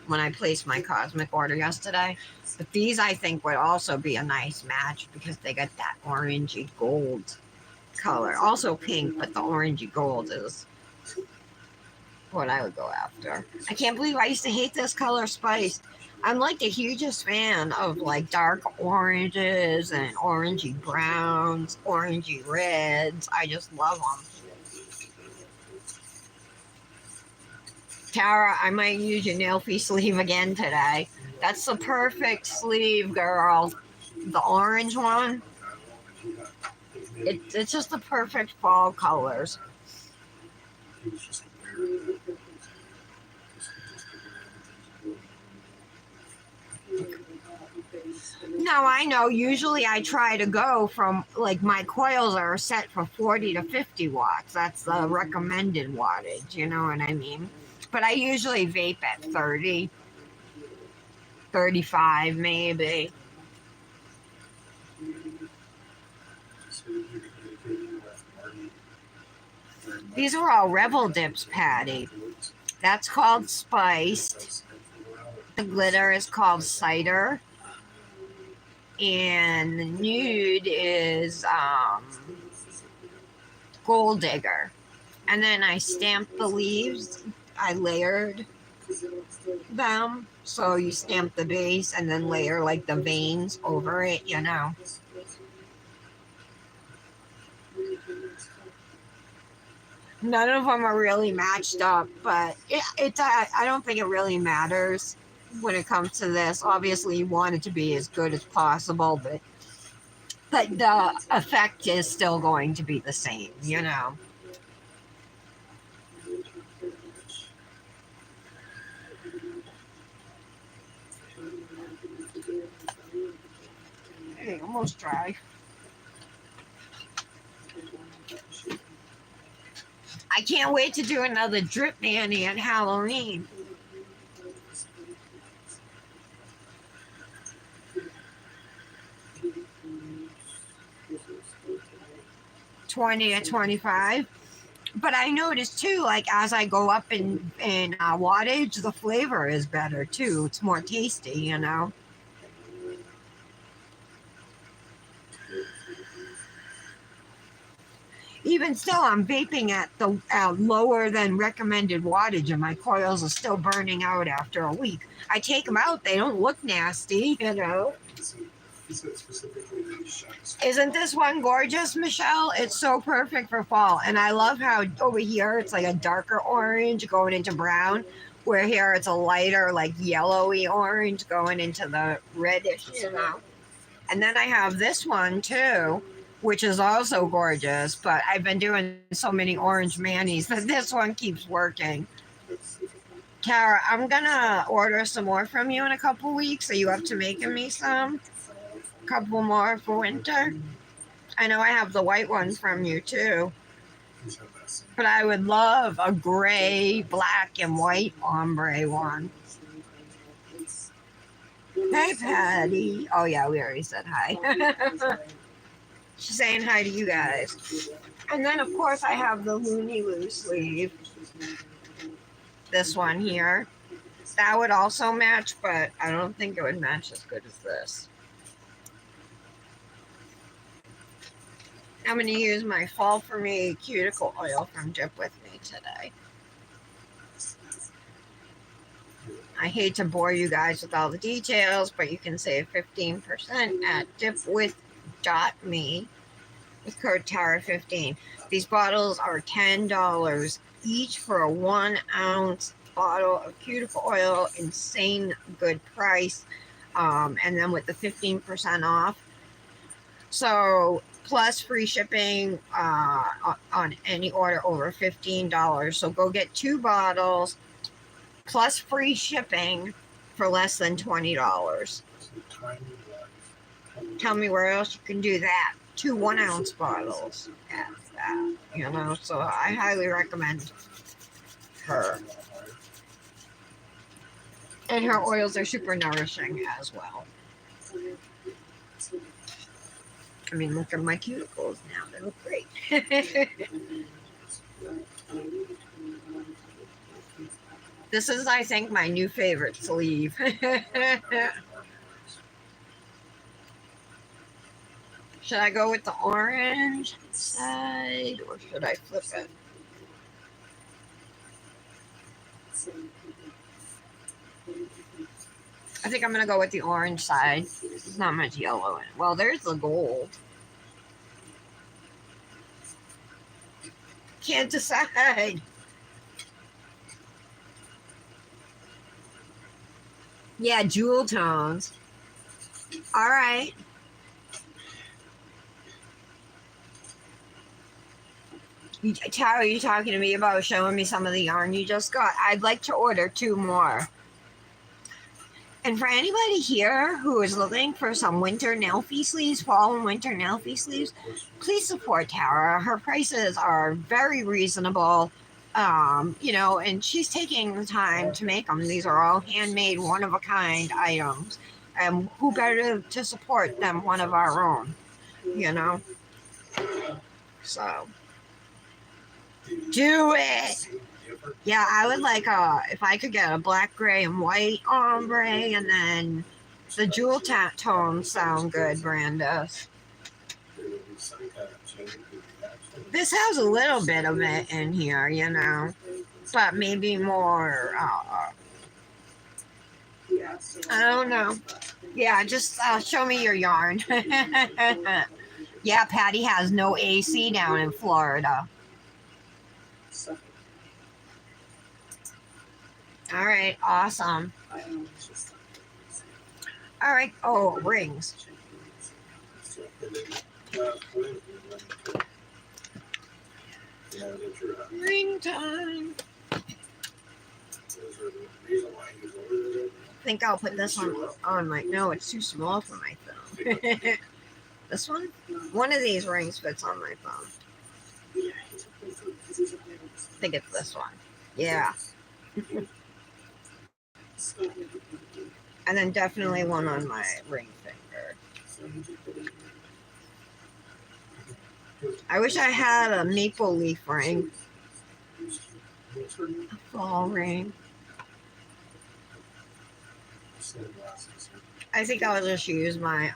when I placed my cosmic order yesterday. But these I think would also be a nice match because they got that orangey gold color. Also pink, but the orangey gold is what I would go after. I can't believe I used to hate this color Spice. I'm like the hugest fan of like dark oranges and orangey browns, orangey reds. I just love them. Tara, I might use your Nailfee sleeve again today. That's the perfect sleeve, girl. The orange one. It's just the perfect fall colors. Now I know usually I try to go from like my coils are set for 40 to 50 watts. That's the recommended wattage, you know what I mean? But I usually vape at 30, 35 maybe. These are all Revel Dips, Patty. That's called Spiced. The glitter is called Cider. And the nude is Gold Digger. And then I stamped the leaves. I layered them. So you stamp the base and then layer like the veins over it, you know. None of them are really matched up, but I don't think it really matters when it comes to this. Obviously, you want it to be as good as possible, but the effect is still going to be the same, you know. Hey, almost dry. I can't wait to do another drip nanny on Halloween. $20 or $25. But I noticed too, like as I go up in wattage, the flavor is better too. It's more tasty, you know. Even still, I'm vaping at the lower than recommended wattage, and my coils are still burning out after a week. I take them out; they don't look nasty, you know. Isn't this one gorgeous, Michelle? It's so perfect for fall, and I love how over here it's like a darker orange going into brown, where here it's a lighter, like yellowy orange going into the reddish, you know. And then I have this one too, which is also gorgeous, but I've been doing so many orange manis that this one keeps working. Tara, I'm gonna order some more from you in a couple weeks. Are you up to making me some? A couple more for winter? I know I have the white one from you too. But I would love a gray, black, and white ombre one. Hey, Patty. Oh, yeah, we already said hi. She's saying hi to you guys. And then, of course, I have the Looney Loo sleeve. This one here. That would also match, but I don't think it would match as good as this. I'm going to use my Fall For Me cuticle oil from Dip With Me today. I hate to bore you guys with all the details, but you can save 15% at dipwith.me with code TARA15. These bottles are $10 each for a 1 ounce bottle of cuticle oil. Insane good price. And then with the 15% off. So plus free shipping on any order over $15. So go get 2 bottles plus free shipping for less than $20. Tell me where else you can do that. 2 1 ounce bottles at that, you know. So I highly recommend her. And her oils are super nourishing as well. I mean, look at my cuticles now. They look great. This is, I think, my new favorite sleeve. Should I go with the orange side or should I flip it? I think I'm going to go with the orange side. There's not much yellow in it. Well, there's the gold. Can't decide. Yeah, jewel tones. All right. Tara, are you talking to me about showing me some of the yarn you just got? I'd like to order 2 more. And for anybody here who is looking for some winter Nelfie sleeves, fall and winter Nelfie sleeves, please support Tara. Her prices are very reasonable. You know, and she's taking the time to make them. These are all handmade, one-of-a-kind items. And who better to support than one of our own, you know? So, do it! Yeah, I would like if I could get a black, gray, and white ombre, and then the jewel tones sound good, Brandis. This has a little bit of it in here, you know, but maybe more, I don't know. Yeah, just show me your yarn. Yeah, Patty has no AC down in Florida. All right, awesome. All right, oh, rings. Ring time. I think I'll put this one on my, no, it's too small for my phone. This one? One of these rings fits on my phone. I think it's this one. Yeah. And then definitely one on my ring finger. I wish I had a maple leaf ring. A fall ring. I think I'll just use my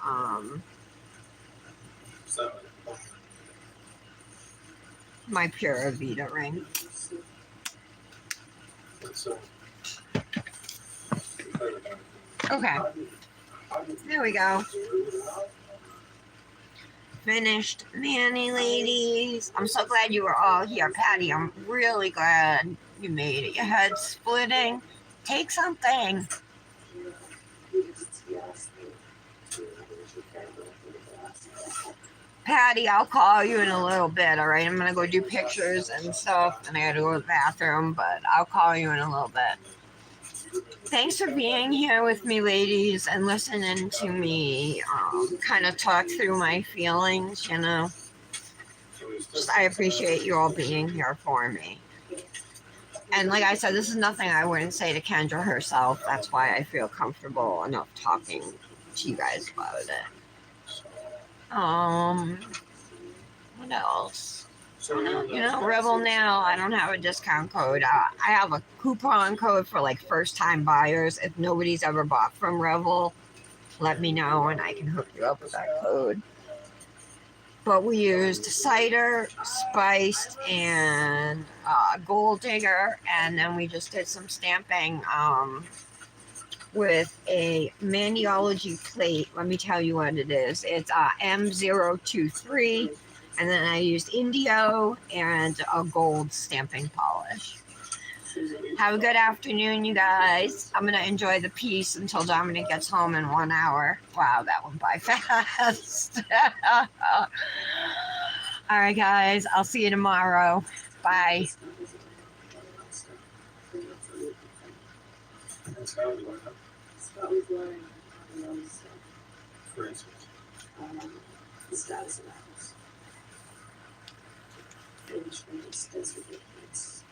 my Pura Vida ring. Okay. There we go. Finished mani, ladies. I'm so glad you were all here. Patty, I'm really glad you made it. Your head's splitting. Take something. Patty, I'll call you in a little bit, all right? I'm going to go do pictures and stuff, and I got to go to the bathroom, but I'll call you in a little bit. Thanks for being here with me, ladies, and listening to me kind of talk through my feelings, you know. just I appreciate you all being here for me. And like I said, this is nothing I wouldn't say to Kendra herself. That's why I feel comfortable enough talking to you guys about it. What else? Rebel Now, I don't have a discount code. I have a coupon code for like first time buyers. If nobody's ever bought from Rebel, let me know and I can hook you up with that code. But we used cider, spiced, and gold digger, and then we just did some stamping with a Maniology plate. Let me tell you what it is. It's M023, and then I used Indio and a gold stamping polish. Have a good afternoon, you guys. I'm going to enjoy the peace until Dominic gets home in 1 hour. Wow, that went by fast. All right, guys. I'll see you tomorrow. Bye. Scott was learning how to know stuff. For instance. The status of the house. Finish from this, that's ridiculous.